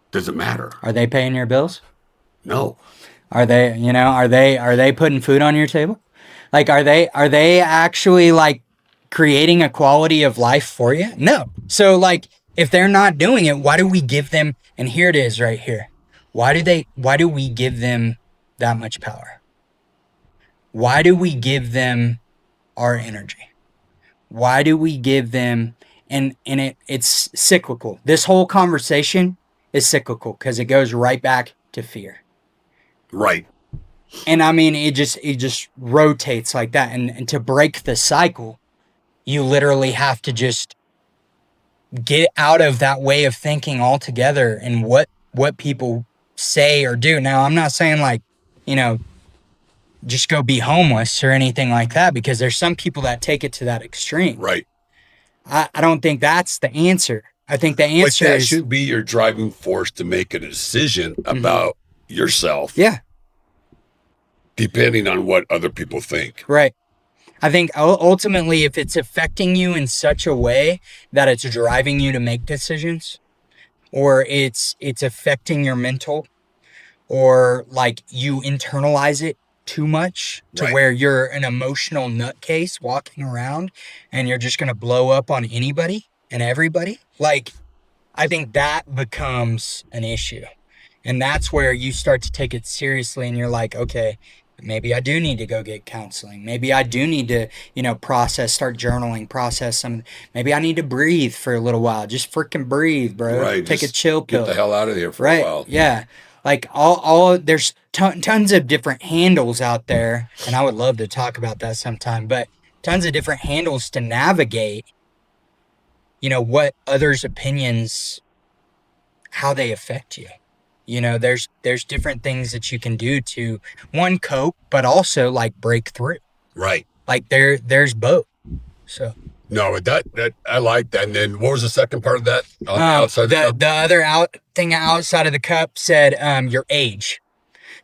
does it matter? Are they paying your bills? No. Are they, are they putting food on your table? Like, are they actually like creating a quality of life for you? No. So like, if they're not doing it, why do we give them? And here it is right here. Why do we give them that much power? Why do we give them our energy? Why do we give them, it's cyclical. This whole conversation is cyclical because it goes right back to fear. Right. And I mean, it just rotates like that. And to break the cycle, you literally have to just get out of that way of thinking altogether and what people say or do. Now, I'm not saying like, you know, just go be homeless or anything like that, because there's some people that take it to that extreme. Right. I don't think that's the answer. I think the But answer that is, should be your driving force to make a decision about yourself, yeah, depending on what other people think. right. I think ultimately, if it's affecting you in such a way that it's driving you to make decisions, or it's affecting your mental, or like you internalize it too much to Right. where you're an emotional nutcase walking around and you're just going to blow up on anybody and everybody, like, I think that becomes an issue. And that's where you start to take it seriously and you're like, okay, maybe I do need to go get counseling. Maybe I do need to, start journaling, process some, maybe I need to breathe for a little while. Just freaking breathe, bro. Right. Take a Just chill pill. Get the hell out of here for Right. a while. Yeah. Like all there's tons of different handles out there. And I would love to talk about that sometime, but tons of different handles to navigate, what others' opinions, how they affect you. There's different things that you can do to, one, cope, but also like break through. Right. Like there's both. So No, that I like that. And then what was the second part of that? On the outside of the cup? the other thing outside of the cup said your age.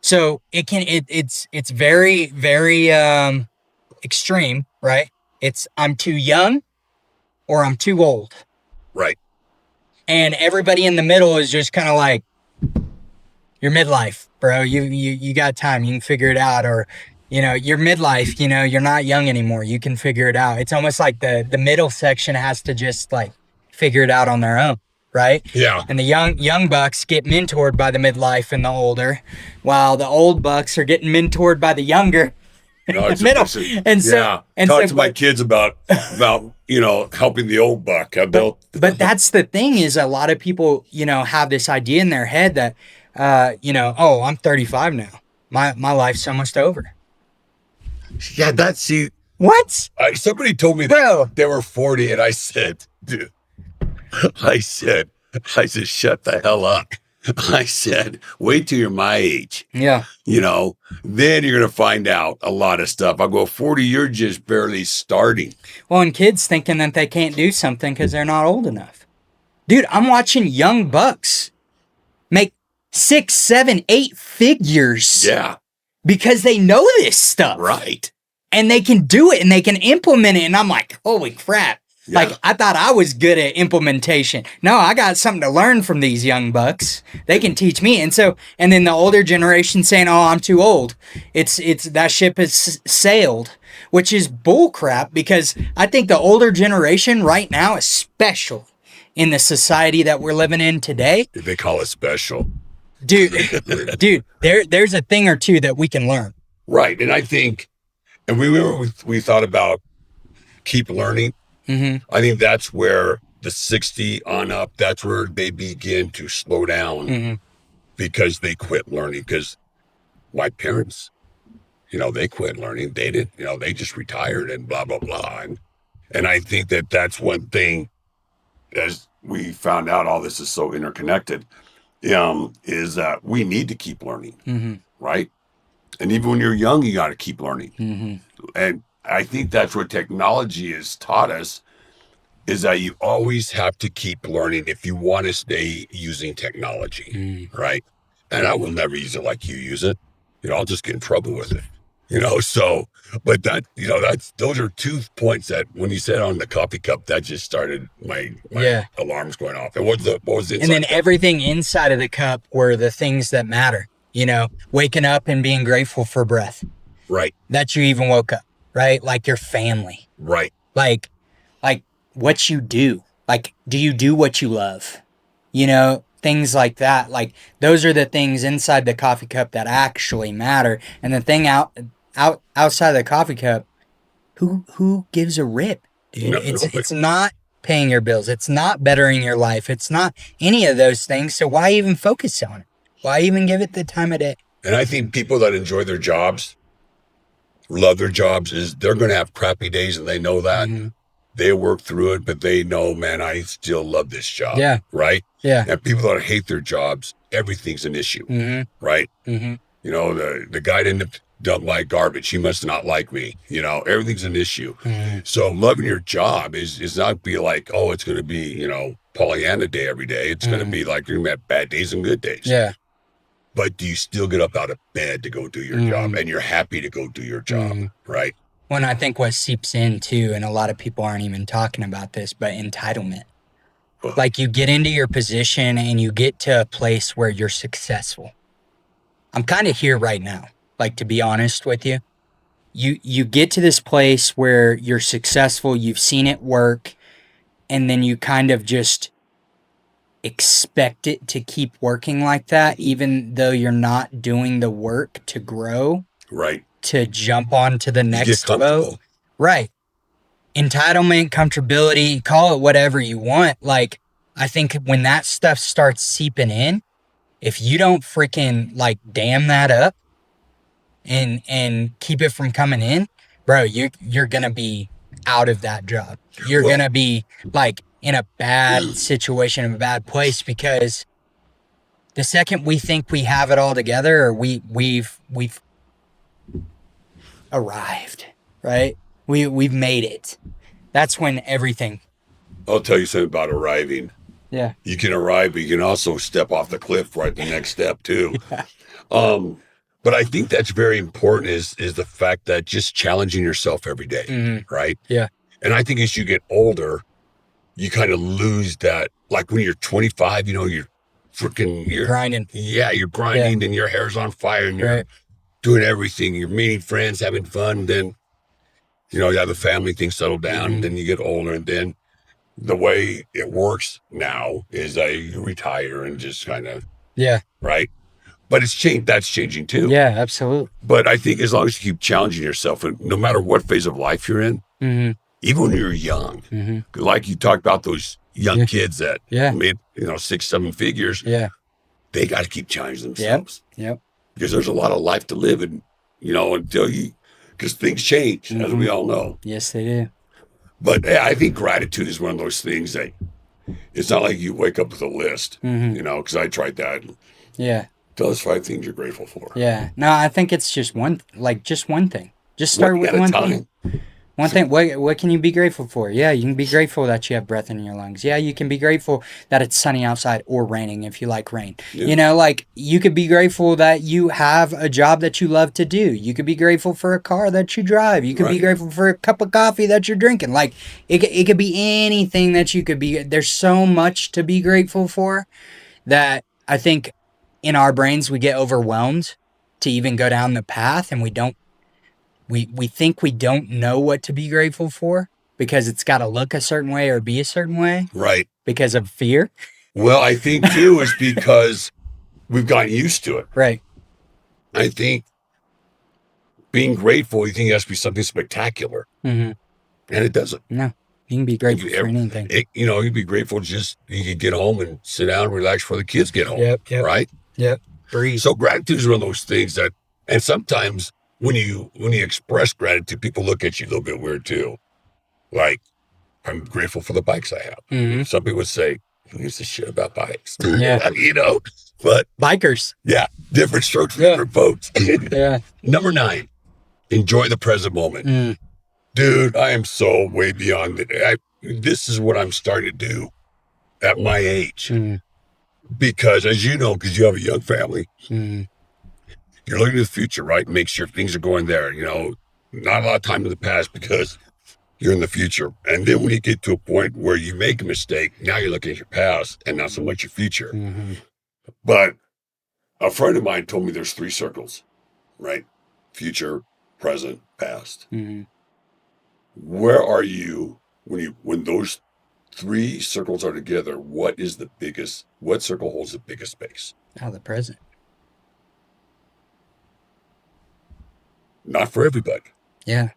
So it's very, very extreme, right? It's I'm too young or I'm too old. Right. And everybody in the middle is just kind of like, you're midlife, bro. You got time. You can figure it out. Or, you're midlife, you're not young anymore. You can figure it out. It's almost like the middle section has to just like figure it out on their own, right? Yeah. And the young bucks get mentored by the midlife and the older, while the old bucks are getting mentored by the younger. No, it's middle. And so, yeah. and Talk so, to my kids about helping the old buck. But that's the thing, is a lot of people, have this idea in their head that, oh, I'm 35 now. My life's almost over. Yeah, see. What? Somebody told me that they were 40, and I said, dude, I said, shut the hell up. I said, wait till you're my age. Yeah. Then you're going to find out a lot of stuff. I go, 40, you're just barely starting. Well, and kids thinking that they can't do something because they're not old enough. Dude, I'm watching young bucks make 6, 7, 8 figures. Yeah. Because they know this stuff. Right. And they can do it and they can implement it. And I'm like, holy crap. Yeah. Like, I thought I was good at implementation. No, I got something to learn from these young bucks. They can teach me. And then the older generation saying, oh, I'm too old. It's that ship has sailed, which is bull crap, because I think the older generation right now, especially in the society that we're living in today. They call it special. Dude, there's a thing or two that we can learn. Right. And I think, and we thought about keep learning. Mm-hmm. I think that's where the 60 on up, that's where they begin to slow down because they quit learning. Because my parents, they quit learning. They didn't, they just retired and blah, blah, blah. And I think that's one thing, as we found out, all this is so interconnected, is that we need to keep learning, right? And even when you're young, you got to keep learning. And I think that's what technology has taught us, is that you always have to keep learning if you want to stay using technology, right? And I will never use it like you use it. I'll just get in trouble with it, so, but that, those are 2 points that when you said on the coffee cup, that just started my alarms going off. And what was the inside? And then everything inside of the cup were the things that matter, waking up and being grateful for breath. Right. That you even woke up. right? Like your family, Right. like what you do. Like, do you do what you love? You know, things like that. Like those are the things inside the coffee cup that actually matter. And the thing outside the coffee cup, who gives a rip, dude? No, It's not paying your bills. It's not bettering your life. It's not any of those things. So why even focus on it? Why even give it the time of day? and I think people that enjoy their jobs, love their jobs, is they're going to have crappy days, and they know that. Mm-hmm. They work through it, but they know, man, I still love this job. Yeah. Right. Yeah. And people that hate their jobs, everything's an issue. Mm-hmm. Right. Mm-hmm. You know, the guy didn't dump like garbage. He must not like me. You know, everything's an issue. Mm-hmm. So loving your job is not be like, oh, it's going to be, you know, Pollyanna day every day. It's going to be like you're going to have bad days and good days. Yeah. But do you still get up out of bed to go do your job, and you're happy to go do your job, right? Well, and I think what seeps in too, and a lot of people aren't even talking about this, but entitlement. Like you get into your position and you get to a place where you're successful. I'm kind of here right now, like to be honest with you. You get to this place where you're successful, you've seen it work, and then you kind of just expect it to keep working like that, even though you're not doing the work to grow, Right. to jump on to the You get next comfortable. boat. Right. Entitlement, comfortability, call it whatever you want. Like, I think when that stuff starts seeping in, if you don't freaking like dam that up and keep it from coming in, bro, you're gonna be out of that job. You're gonna be like in a bad situation, a bad place, because the second we think we have it all together, or we've arrived, right? We've made it. That's when everything. I'll tell you something about arriving. Yeah. You can arrive, but you can also step off the cliff right the next step too. Yeah. But I think that's very important is the fact that just challenging yourself every day, right? Yeah. And I think as you get older, you kind of lose that. Like when you're 25, you know, you're Grinding. Yeah, you're grinding and your hair's on fire and you're doing everything. You're meeting friends, having fun. Then, you know, you have the family thing settle down. And then you get older, and then the way it works now is that you retire and just kind of right. But it's changed. That's changing too. Yeah, absolutely. But I think as long as you keep challenging yourself, and no matter what phase of life you're in, even when you're young, like you talked about those young kids that made, you know, 6-7 figures, they got to keep challenging themselves. Yep. Because there's a lot of life to live, and you know, because things change, as we all know. Yes, they do. But yeah, I think gratitude is one of those things that it's not like you wake up with a list, you know, because I tried that. Yeah. Tell us 5 things you're grateful for. Yeah. No, I think it's just one thing. Just start with one thing. One thing. What can you be grateful for? Yeah, you can be grateful that you have breath in your lungs. Yeah, you can be grateful that it's sunny outside or raining if you like rain. Yeah. You know, like you could be grateful that you have a job that you love to do. You could be grateful for a car that you drive. You could be grateful for a cup of coffee that you're drinking. Like it could be anything that you could be. There's so much to be grateful for that I think in our brains we get overwhelmed to even go down the path, and we don't. We think we don't know what to be grateful for because it's got to look a certain way or be a certain way. Right. Because of fear. Well, I think too is because we've gotten used to it. Right. I think being grateful, you think it has to be something spectacular. And it doesn't. No. You can be grateful for anything. You know, you'd be grateful just you can get home and sit down and relax before the kids get home. Yep. Right? Yep. Breathe. So gratitude is one of those things that, and sometimes when you express gratitude, people look at you a little bit weird too. Like, I'm grateful for the bikes I have. Some people would say, who gives a shit about bikes? Yeah. You know, but bikers. Yeah. Different strokes for different folks. Yeah. Number 9, enjoy the present moment. Dude, I am so way beyond it. This is what I'm starting to do at my age. Because as you know, because you have a young family, you're looking to the future, right? Make sure things are going there. You know, not a lot of time in the past because you're in the future. And then when you get to a point where you make a mistake, now you're looking at your past and not so much your future. But a friend of mine told me there's 3 circles, right? Future, present, past. Where are you when those three circles are together? What circle holds the biggest space? Oh, the present. Not for everybody. Yeah.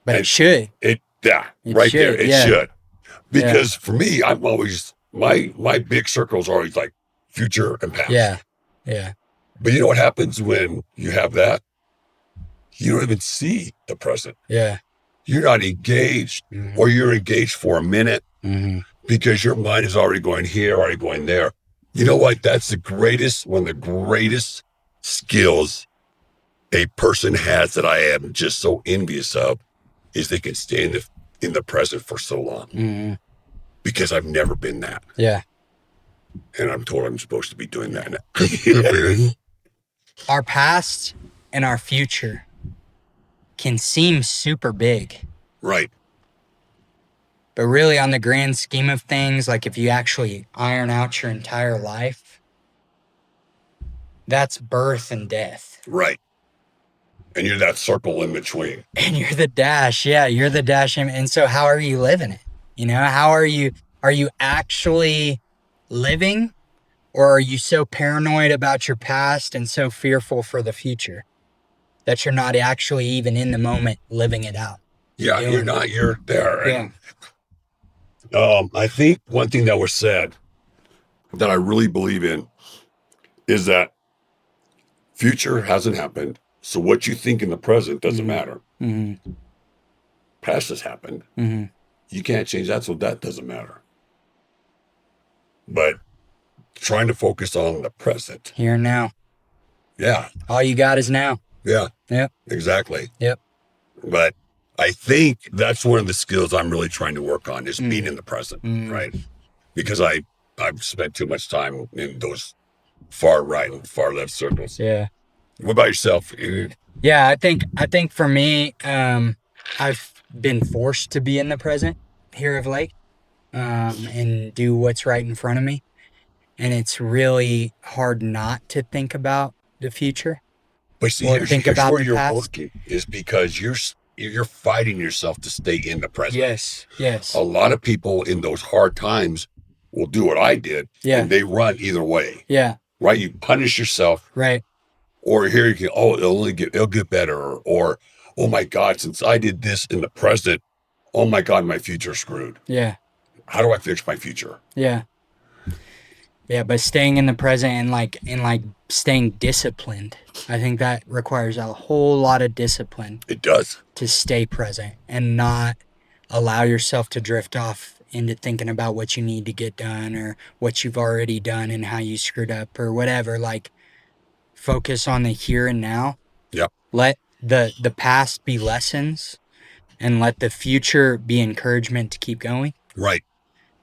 But it And should. It right there, should. it Yeah. should. Yeah. Because for me, I'm always my big circles are always like future and past. Yeah. Yeah. But you know what happens when you have that? You don't even see the present. Yeah. You're not engaged, Mhm. or you're engaged for a minute Mhm. because your mind is already going here, already going there. You know what? That's one of the greatest skills a person has that I am just so envious of, is they can stay in the present for so long. Mhm. Because I've never been that. Yeah. And I'm told I'm supposed to be doing that now. Our past and our future can seem super big. Right. But really, on the grand scheme of things, like if you actually iron out your entire life, that's birth and death. Right. And you're that circle in between. And you're the dash. Yeah, you're the dash. And so how are you living it? You know, how are you actually living, or are you so paranoid about your past and so fearful for the future that you're not actually even in the moment living it out? Yeah, you're not. You're there. Yeah. I think one thing that was said that I really believe in is that future hasn't happened. So what you think in the present doesn't matter. Mm-hmm. Past has happened. Mm-hmm. You can't change that, so that doesn't matter. But trying to focus on the present. Here and now. Yeah. All you got is now. Yeah. Yep. Exactly. Yep. But I think that's one of the skills I'm really trying to work on, is being in the present, right? Because I've spent too much time in those far right and far left circles. Yeah. What about yourself? Yeah, I think for me, I've been forced to be in the present here of late, and do what's right in front of me. And it's really hard not to think about the future. But see, Or here's think about where the you're past. working, is because you're fighting yourself to stay in the present. Yes. Yes. A lot of people in those hard times will do what I did, Yeah. and they run either way. Yeah. Right? You punish yourself, Right. or here you can, it'll get better, or oh my God, since I did this in the present, oh my God, my future's screwed. Yeah. How do I fix my future? Yeah. Yeah, but staying in the present and like staying disciplined. I think that requires a whole lot of discipline It does. to stay present and not allow yourself to drift off into thinking about what you need to get done or what you've already done and how you screwed up or whatever. Like, focus on the here and now. Yep. Let the past be lessons and let the future be encouragement to keep going. Right.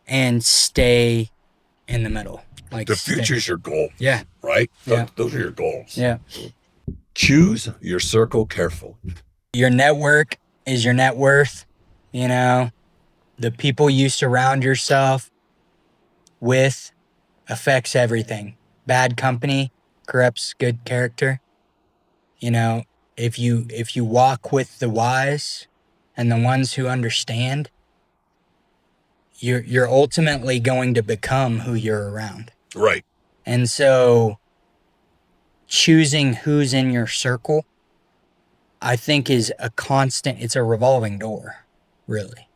And stay in the middle. Like, the future's your goal. Yeah. Right? Yeah. Those are your goals. Yeah. Choose your circle carefully. Your network is your net worth. You know, the people you surround yourself with affects everything. Bad company corrupts good character. You know, if you walk with the wise and the ones who understand, you're ultimately going to become who you're around. Right. And so choosing who's in your circle, I think, is a constant, it's a revolving door, really.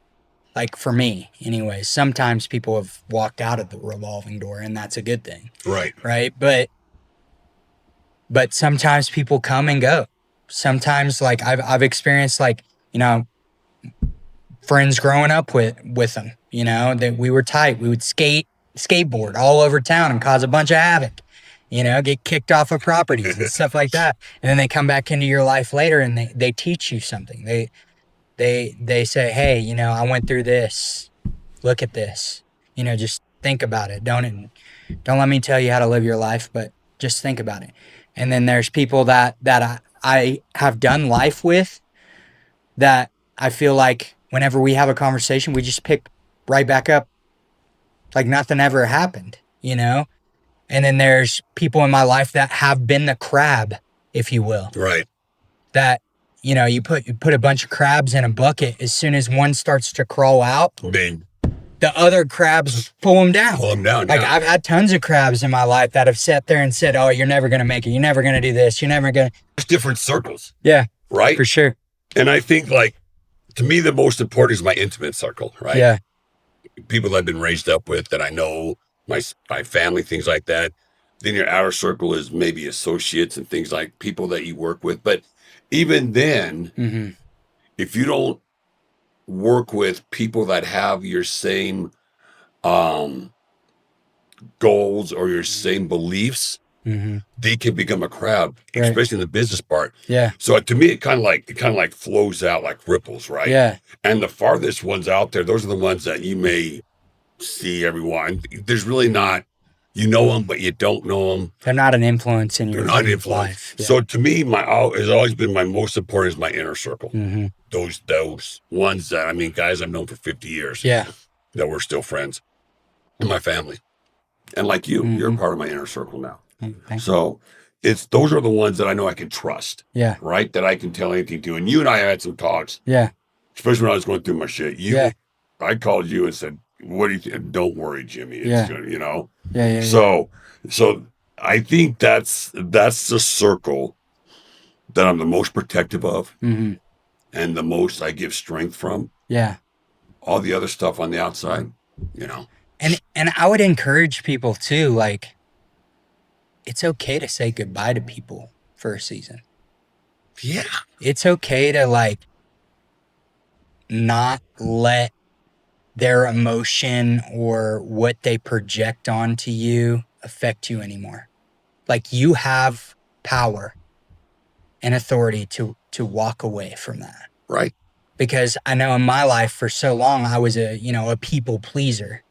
Like, for me, anyways. Sometimes people have walked out of the revolving door, and that's a good thing. Right. Right? But sometimes people come and go. Sometimes, like, I've experienced, like, you know, friends growing up with them, you know, that we were tight. We would skateboard all over town and cause a bunch of havoc, you know, get kicked off of properties and stuff like that. And then they come back into your life later and they teach you something. They say, hey, you know, I went through this. Look at this. You know, just think about it. Don't let me tell you how to live your life, but just think about it. And then there's people that I have done life with that I feel like whenever we have a conversation, we just pick right back up like nothing ever happened, you know? And then there's people in my life that have been the crab, if you will. Right. That you put a bunch of crabs in a bucket. As soon as one starts to crawl out, Big. the other crabs pull them down. Pull them down. Like Yeah. I've had tons of crabs in my life that have sat there and said, "Oh, you're never gonna make it. You're never gonna do this. You're never gonna." There's different circles. Yeah, right. for sure. And I think, like, to me, the most important is my intimate circle, right? Yeah, People I've been raised up with that I know, my family, things like that. Then your outer circle is maybe associates and things like people that you work with. But even then, mm-hmm. if you don't work with people that have your same goals or your same beliefs, Mm-hmm. they can become a crowd, Right. especially in the business part. Yeah, So to me, it kind of like flows out like ripples, right? yeah, And the farthest ones out there, those are the ones that you may see everyone. There's really not, you know them, but you don't know them. they're not an influence in They're your not life. influence. Yeah. So to me, has always been my most important is my inner circle. Mm-hmm. Those ones that, I mean, guys I've known for 50 years. Yeah, That we're still friends. And my family. And like you, Mm-hmm. you're a part of my inner circle now. Okay. So those are the ones that I know I can trust. Yeah, Right? That I can tell anything to. And you and I had some talks, yeah, especially when I was going through my shit. Yeah. I called you and said, "What do you think? Don't worry, Jimmy. It's Yeah. gonna, yeah. So I think that's the circle that I'm the most protective of Mm-hmm. and the most I give strength from. Yeah. All the other stuff on the outside, And I would encourage people too, like, it's okay to say goodbye to people for a season. Yeah. It's okay to, like, not let their emotion or what they project onto you affect you anymore. Like, you have power and authority to walk away from that. Right. Because I know in my life for so long I was a people pleaser.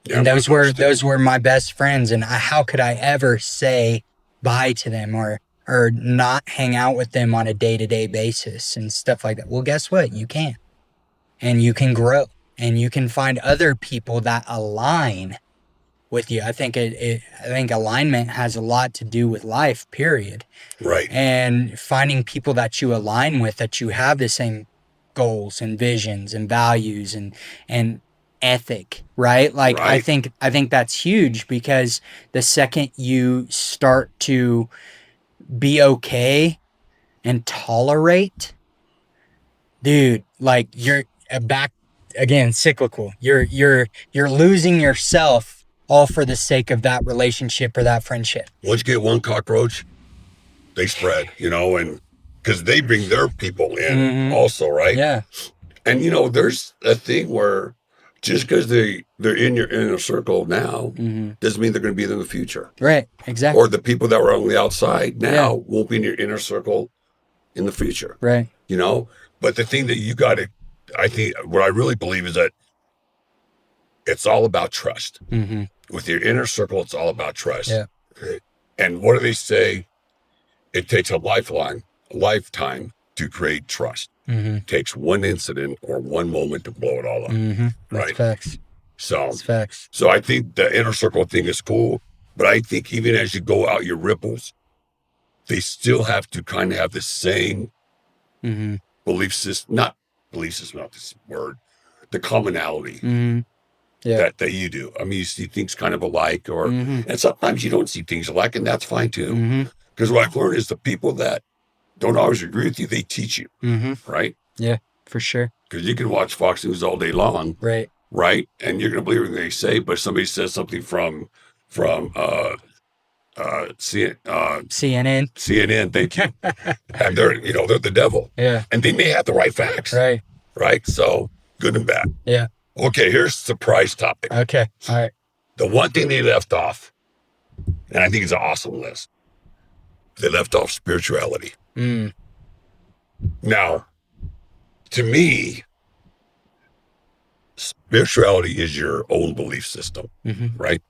Yeah, And those were my best friends, and how could I ever say bye to them or not hang out with them on a day-to-day basis and stuff like that? Well, guess what? You can. And you can grow, and you can find other people that align with you. I think I think alignment has a lot to do with life, period. Right. And finding people that you align with, that you have the same goals and visions and values and ethic, right? Like, Right. I think that's huge, because the second you start to be okay and tolerate, dude, like, you're back again, cyclical. You're losing yourself all for the sake of that relationship or that friendship. Once you get one cockroach, they spread, and because they bring their people in Mhm. also, right? Yeah. And there's a thing where just because they're in your inner circle now doesn't mean they're going to be there in the future. Right. Exactly. Or the people that were on the outside now won't be in your inner circle in the future. Right. But the thing that you got to, I think, what I really believe is that it's all about trust. Mm-hmm. With your inner circle, it's all about trust. Yeah. And what do they say? It takes a lifetime to create trust. Mm-hmm. It takes one incident or one moment to blow it all up. Mm-hmm. Right. That's facts. So, That's facts. so I think the inner circle thing is cool, but I think even as you go out your ripples, they still have to kind of have the same Mm-hmm. belief system, not this word, the commonality Mm-hmm. Yeah. that you do. I mean, you see things kind of alike, Mm-hmm. and sometimes you don't see things alike, and that's fine too. Mm-hmm. Because what I've learned is the people that don't always agree with you, they teach you, Mm-hmm. right? Yeah, for sure. Because you can watch Fox News all day long, Right. right? And you're going to believe everything they say, but somebody says something from CNN, thank you. And they're the devil. Yeah. And they may have the right facts. Right. Right? So good and bad. Yeah. Okay, here's a surprise topic. Okay. All right. The one thing they left off, and I think it's an awesome list, they left off spirituality. Mm. Now, to me, spirituality is your own belief system, Mm-hmm. right?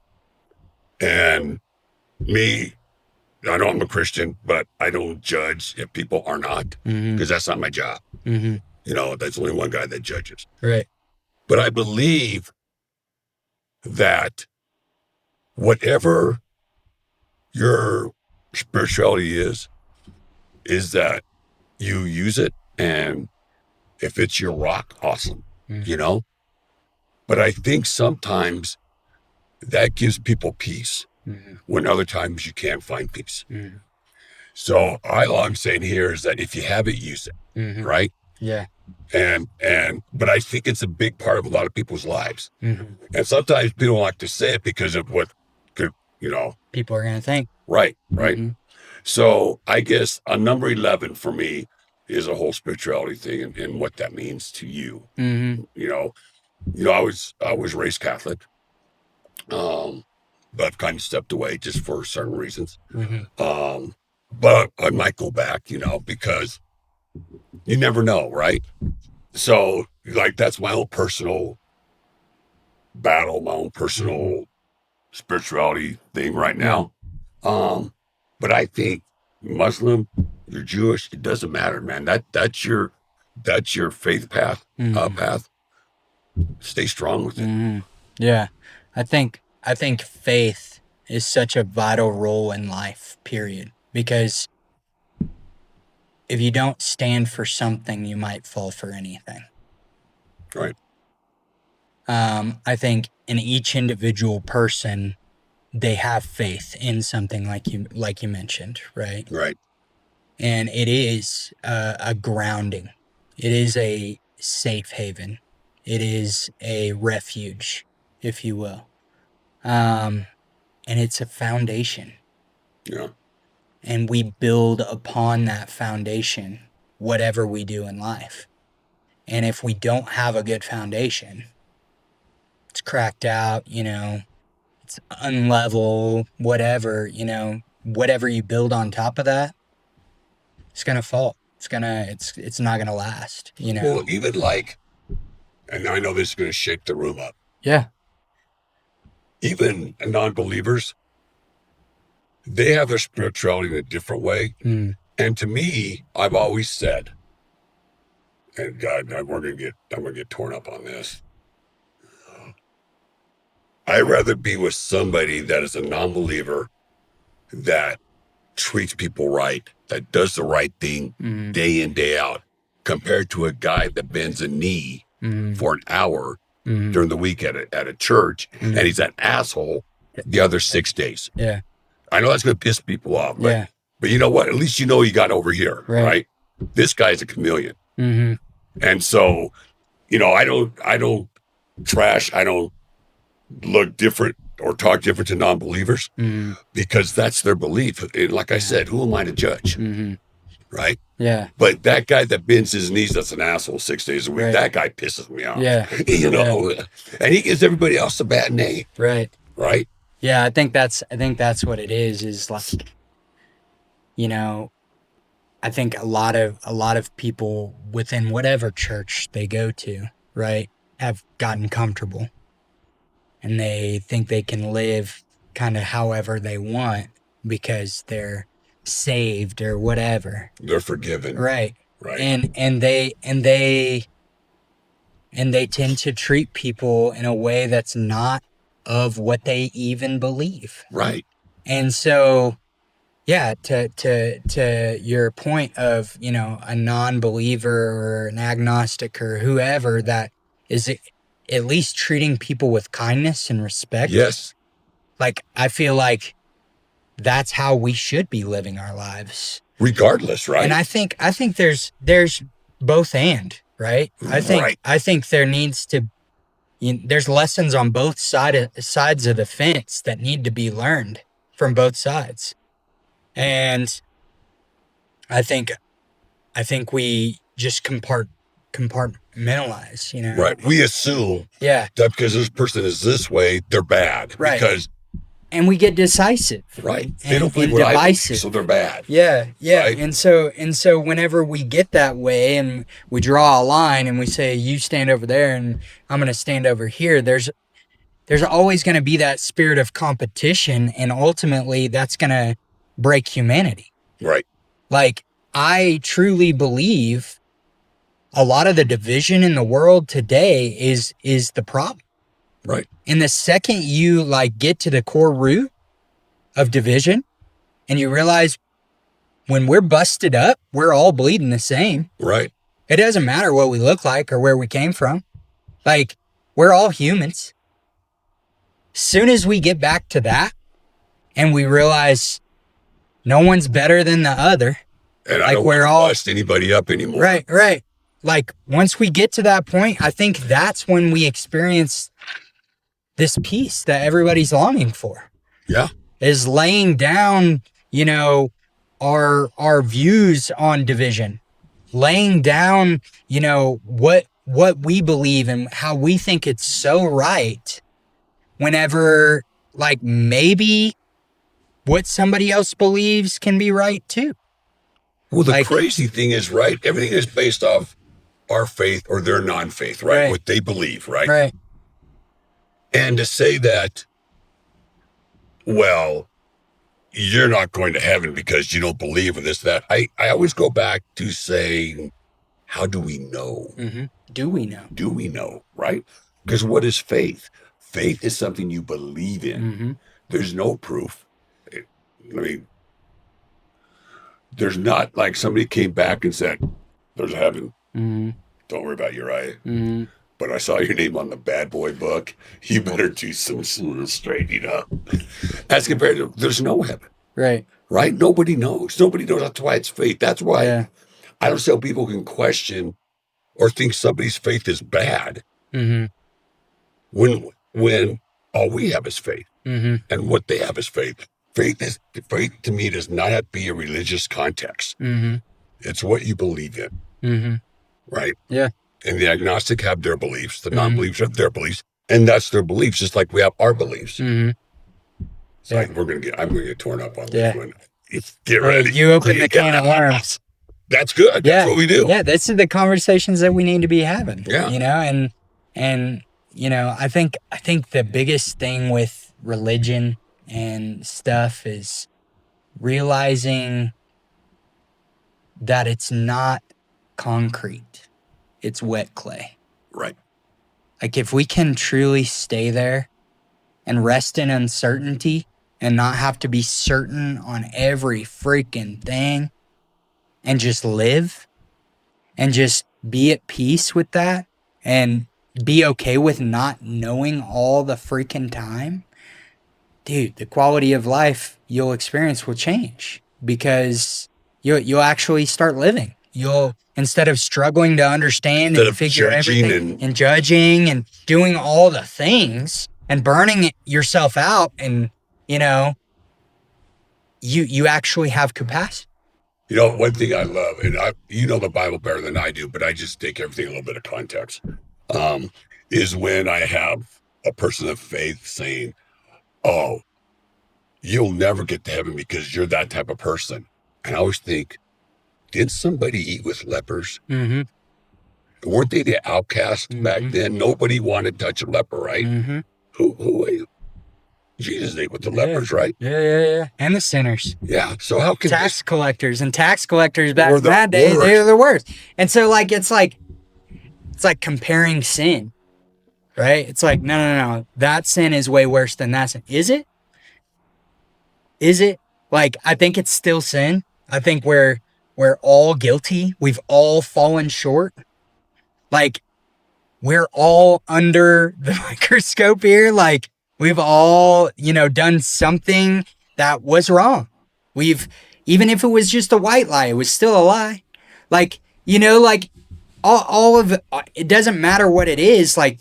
And me, I know I'm a Christian, but I don't judge if people are not, Mm-hmm. because that's not my job. Mm-hmm. There's only one guy that judges. Right. But I believe that whatever your spirituality is that you use it And if it's your rock, awesome, Mm-hmm. you know? But I think sometimes that gives people peace Mm-hmm. when other times you can't find peace. Mm-hmm. So all I'm saying here is that if you have it, use it, Mm-hmm. right? Yeah. But I think it's a big part of a lot of people's lives. Mm-hmm. And sometimes people don't like to say it because of what could, People are gonna think. right. Mm-hmm. So I guess a number 11 for me is a whole spirituality thing and what that means to you. Mm-hmm. I was raised Catholic, but I've kind of stepped away just for certain reasons. Mm-hmm. But I might go back, because you never know, right? So like that's my own personal battle, my own personal spirituality thing right now. But I think Muslim, you're Jewish, it doesn't matter, man. That's your faith path. Mm-hmm. Path. Stay strong with it. Mm-hmm. Yeah. I think faith is such a vital role in life, period. Because if you don't stand for something, you might fall for anything. Right. I think in each individual person, they have faith in something like you mentioned, right? Right. And it is a grounding. It is a safe haven. It is a refuge, if you will. And it's a foundation. Yeah. And we build upon that foundation, whatever we do in life. And if we don't have a good foundation, it's cracked out, it's unlevel, whatever, whatever you build on top of that, it's gonna fall. It's not gonna last, Well, even like, and I know this is going to shake the room up. Yeah. Even non-believers, they have their spirituality in a different way. Mm. And to me, I've always said, and God, I'm gonna get torn up on this. I'd rather be with somebody that is a non-believer that treats people right, that does the right thing day in, day out, compared to a guy that bends a knee for an hour during the week at a church, and he's an asshole the other 6 days. Yeah. I know that's going to piss people off, but, Yeah. but you know what? At least you know you got over here, right? This guy's a chameleon. Mm-hmm. And so, I don't trash, I don't look different or talk different to non-believers because that's their belief. And like I said, who am I to judge? Right? Yeah. But that guy that bends his knees, that's an asshole 6 days a week. That guy pisses me off. Yeah. And he gives everybody else a bad name. Right. Right? Yeah, I think that's what it is like, I think a lot of people within whatever church they go to, right, have gotten comfortable. And they think they can live kind of however they want because they're saved or whatever. They're forgiven. Right. Right. And they tend to treat people in a way that's not of what they even believe. Right. And so, yeah, to your point of, a non-believer or an agnostic or whoever that is at least treating people with kindness and respect. Yes. Like, I feel like that's how we should be living our lives. Regardless, right? And I think there's both and, right? I think there needs to, there's lessons on both sides of the fence that need to be learned from both sides. And I think we just compartmentalize, Right. We assume that because this person is this way, they're bad. Right. Because and we get decisive. Right. They don't believe what I believe, so they're bad. Yeah. Right? And so whenever we get that way and we draw a line and we say, you stand over there and I'm going to stand over here, there's always going to be that spirit of competition, and ultimately that's going to break humanity. Right. Like, I truly believe a lot of the division in the world today is the problem. Right. And the second you get to the core root of division and you realize when we're busted up, we're all bleeding the same. Right. It doesn't matter what we look like or where we came from. Like, we're all humans. Soon as we get back to that and we realize no one's better than the other. And I Like, don't we're want to all bust anybody up anymore. right. Like, once we get to that point, I think that's when we experience this peace that everybody's longing for. Yeah. Is laying down, you know, our views on division, laying down, you know, what we believe and how we think it's so right, whenever like maybe what somebody else believes can be right too. Well, the Like- crazy thing is, right, everything is based off our faith or their non-faith, right? Right. What they believe, right? Right. And to say that, well, you're not going to heaven because you don't believe in this, that, I always go back to saying, how do we know? Mm-hmm. Do we know? Do we know, right? Because what is faith? Faith is something you believe in. Mm-hmm. There's no proof. There's not like somebody came back and said, there's heaven. Mm-hmm. Don't worry about Uriah. Mm-hmm. But I saw your name on the bad boy book. You better do some straightening up. As compared to, there's no heaven, Right. right? Nobody knows. Nobody knows. That's why it's faith. That's why Yeah. I don't see how people can question or think somebody's faith is bad Mm-hmm. when all we have is faith. Mm-hmm. And what they have is faith. Faith to me does not have to be a religious context. Mm-hmm. It's what you believe in, Mm-hmm. right? Yeah. And the agnostic have their beliefs, the non-believers have their beliefs, and that's their beliefs, just like we have our beliefs. Mm-hmm. So Yeah. I'm gonna get torn up on Yeah. this one. Get ready. You open the can of worms. That's good. Yeah. That's what we do. Yeah, this is the conversations that we need to be having. Yeah. You know, and you know, I think the biggest thing with religion and stuff is realizing that it's not concrete. It's wet clay. Right. Like, if we can truly stay there and rest in uncertainty and not have to be certain on every freaking thing and just live and just be at peace with that and be okay with not knowing all the freaking time, dude, the quality of life you'll experience will change because you'll actually start living. You'll, instead of struggling to understand Instead and of figure judging everything and judging and doing all the things and burning yourself out, and you know, you actually have capacity. You know, one thing I love, and you know the Bible better than I do, but I just take everything a little bit of context, is when I have a person of faith saying, oh, you'll never get to heaven because you're that type of person. And I always think, did somebody eat with lepers? Mm-hmm. Weren't they the outcasts back then? Nobody wanted to touch a leper, right? Mm-hmm. Who ate? Jesus ate with the lepers, right? Yeah. And the sinners. Yeah. So how can Tax collectors back Were in the that day, worst. they were the worst. And so it's like comparing sin, right? It's like, no. That sin is way worse than that sin. Is it? Like, I think it's still sin. I think we're all guilty. We've all fallen short. Like, we're all under the microscope here. Like, we've all, done something that was wrong. Even if it was just a white lie, it was still a lie. Like, all of it doesn't matter what it is. Like,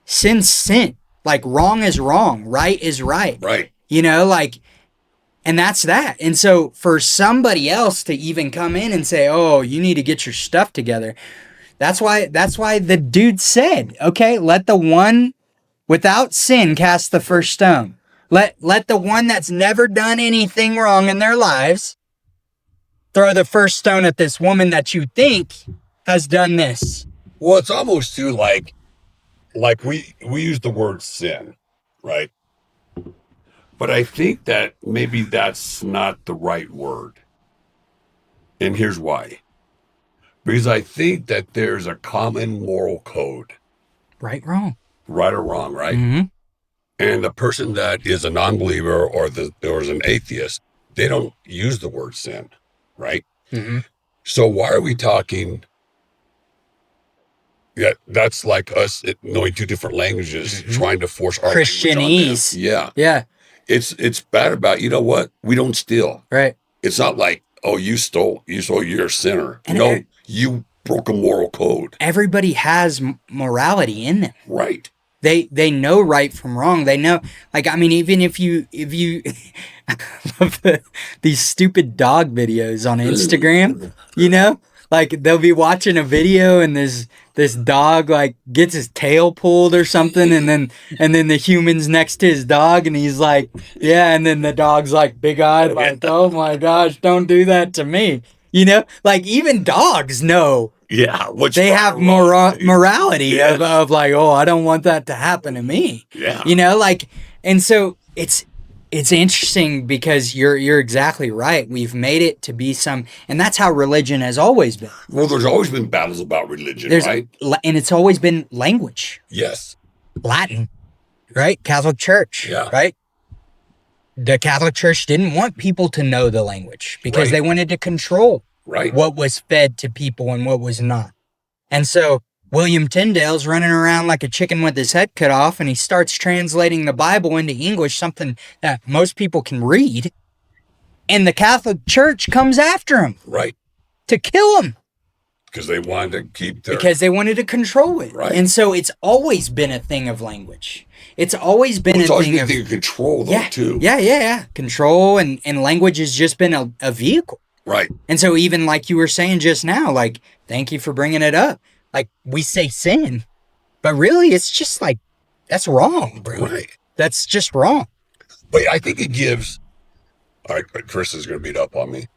sin's sin. Like, wrong is wrong. Right is right. Right. And that's that. And so for somebody else to even come in and say, oh, you need to get your stuff together. That's why the dude said, okay, let the one without sin cast the first stone. Let the one that's never done anything wrong in their lives throw the first stone at this woman that you think has done this. Well, it's almost too like we use the word sin, right? But I think that maybe that's not the right word. And here's why. Because I think that there's a common moral code. Right, wrong. Right or wrong, right? Mm-hmm. And the person that is a non-believer or is an atheist, they don't use the word sin, right? Mm-hmm. So why are we talking Yeah, that's like us knowing two different languages, trying to force our language on them. Christianese. Yeah, Yeah. it's bad about, you know what? We don't steal. Right. It's not like, oh, you stole, so you're a sinner. And No, you broke a moral code. everybody has morality in them. Right. They know right from wrong. They know, like, I mean, even if you I love these stupid dog videos on Instagram, you know, like they'll be watching a video and this dog like gets his tail pulled or something, and then the human's next to his dog and he's like, yeah, and then the dog's like big eyed, like, oh my gosh, don't do that to me. You know, like even dogs know. Yeah. They have morality of like, oh, I don't want that to happen to me. Yeah. You know, like, and so it's interesting because you're exactly right. We've made it to be and that's how religion has always been. Well, there's always been battles about religion, right? And it's always been language. Yes. Latin, right? Catholic Church, Yeah. right? The Catholic Church didn't want people to know the language because they wanted to control what was fed to people and what was not. And so William Tyndale's running around like a chicken with his head cut off, and he starts translating the Bible into English, something that most people can read. And the Catholic Church comes after him. Right. To kill him. Because they wanted to keep because they wanted to control it. Right. And so it's always been a thing of language. It's always been a thing of control, though, too. Yeah. Control and language has just been a vehicle. Right. And so even like you were saying just now, like, thank you for bringing it up. Like, we say sin, but really it's just like, that's wrong, bro. Right. That's just wrong. But I think it gives, all right, Chris is going to beat up on me.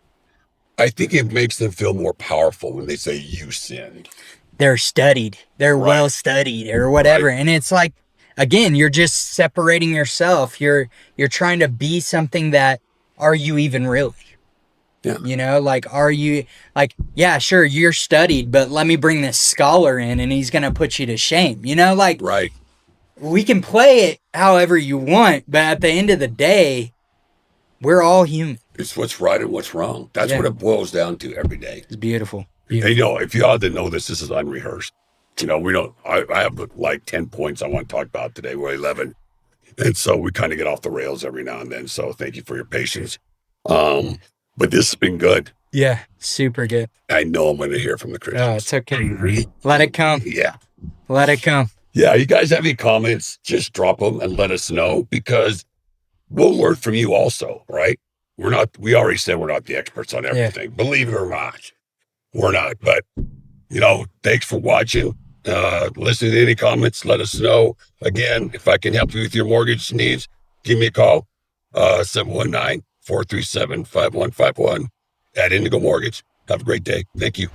I think it makes them feel more powerful when they say you sinned. They're studied. They're well studied or whatever. Right. And it's like, again, you're just separating yourself. You're trying to be something that, are you even really? Yeah. You know, like, are you like, yeah, sure, you're studied, but let me bring this scholar in and he's going to put you to shame. You know, like, right. We can play it however you want, but at the end of the day, we're all human. It's what's right and what's wrong. That's what it boils down to every day. It's beautiful. And, you know, if you all didn't know this is unrehearsed. You know, we don't, I have like 10 points I want to talk about today. We're 11. And so we kind of get off the rails every now and then. So thank you for your patience. But this has been good. Yeah, super good. I know I'm going to hear from the Christians. Oh, it's okay. Let it come. Yeah. Let it come. Yeah, you guys have any comments, just drop them and let us know, because we'll learn from you also, right? We already said we're not the experts on everything. Yeah. Believe it or not, we're not. But, you know, thanks for watching. Listening to any comments, let us know. Again, if I can help you with your mortgage needs, give me a call, 719-437-5151 at Indigo Mortgage. Have a great day. Thank you.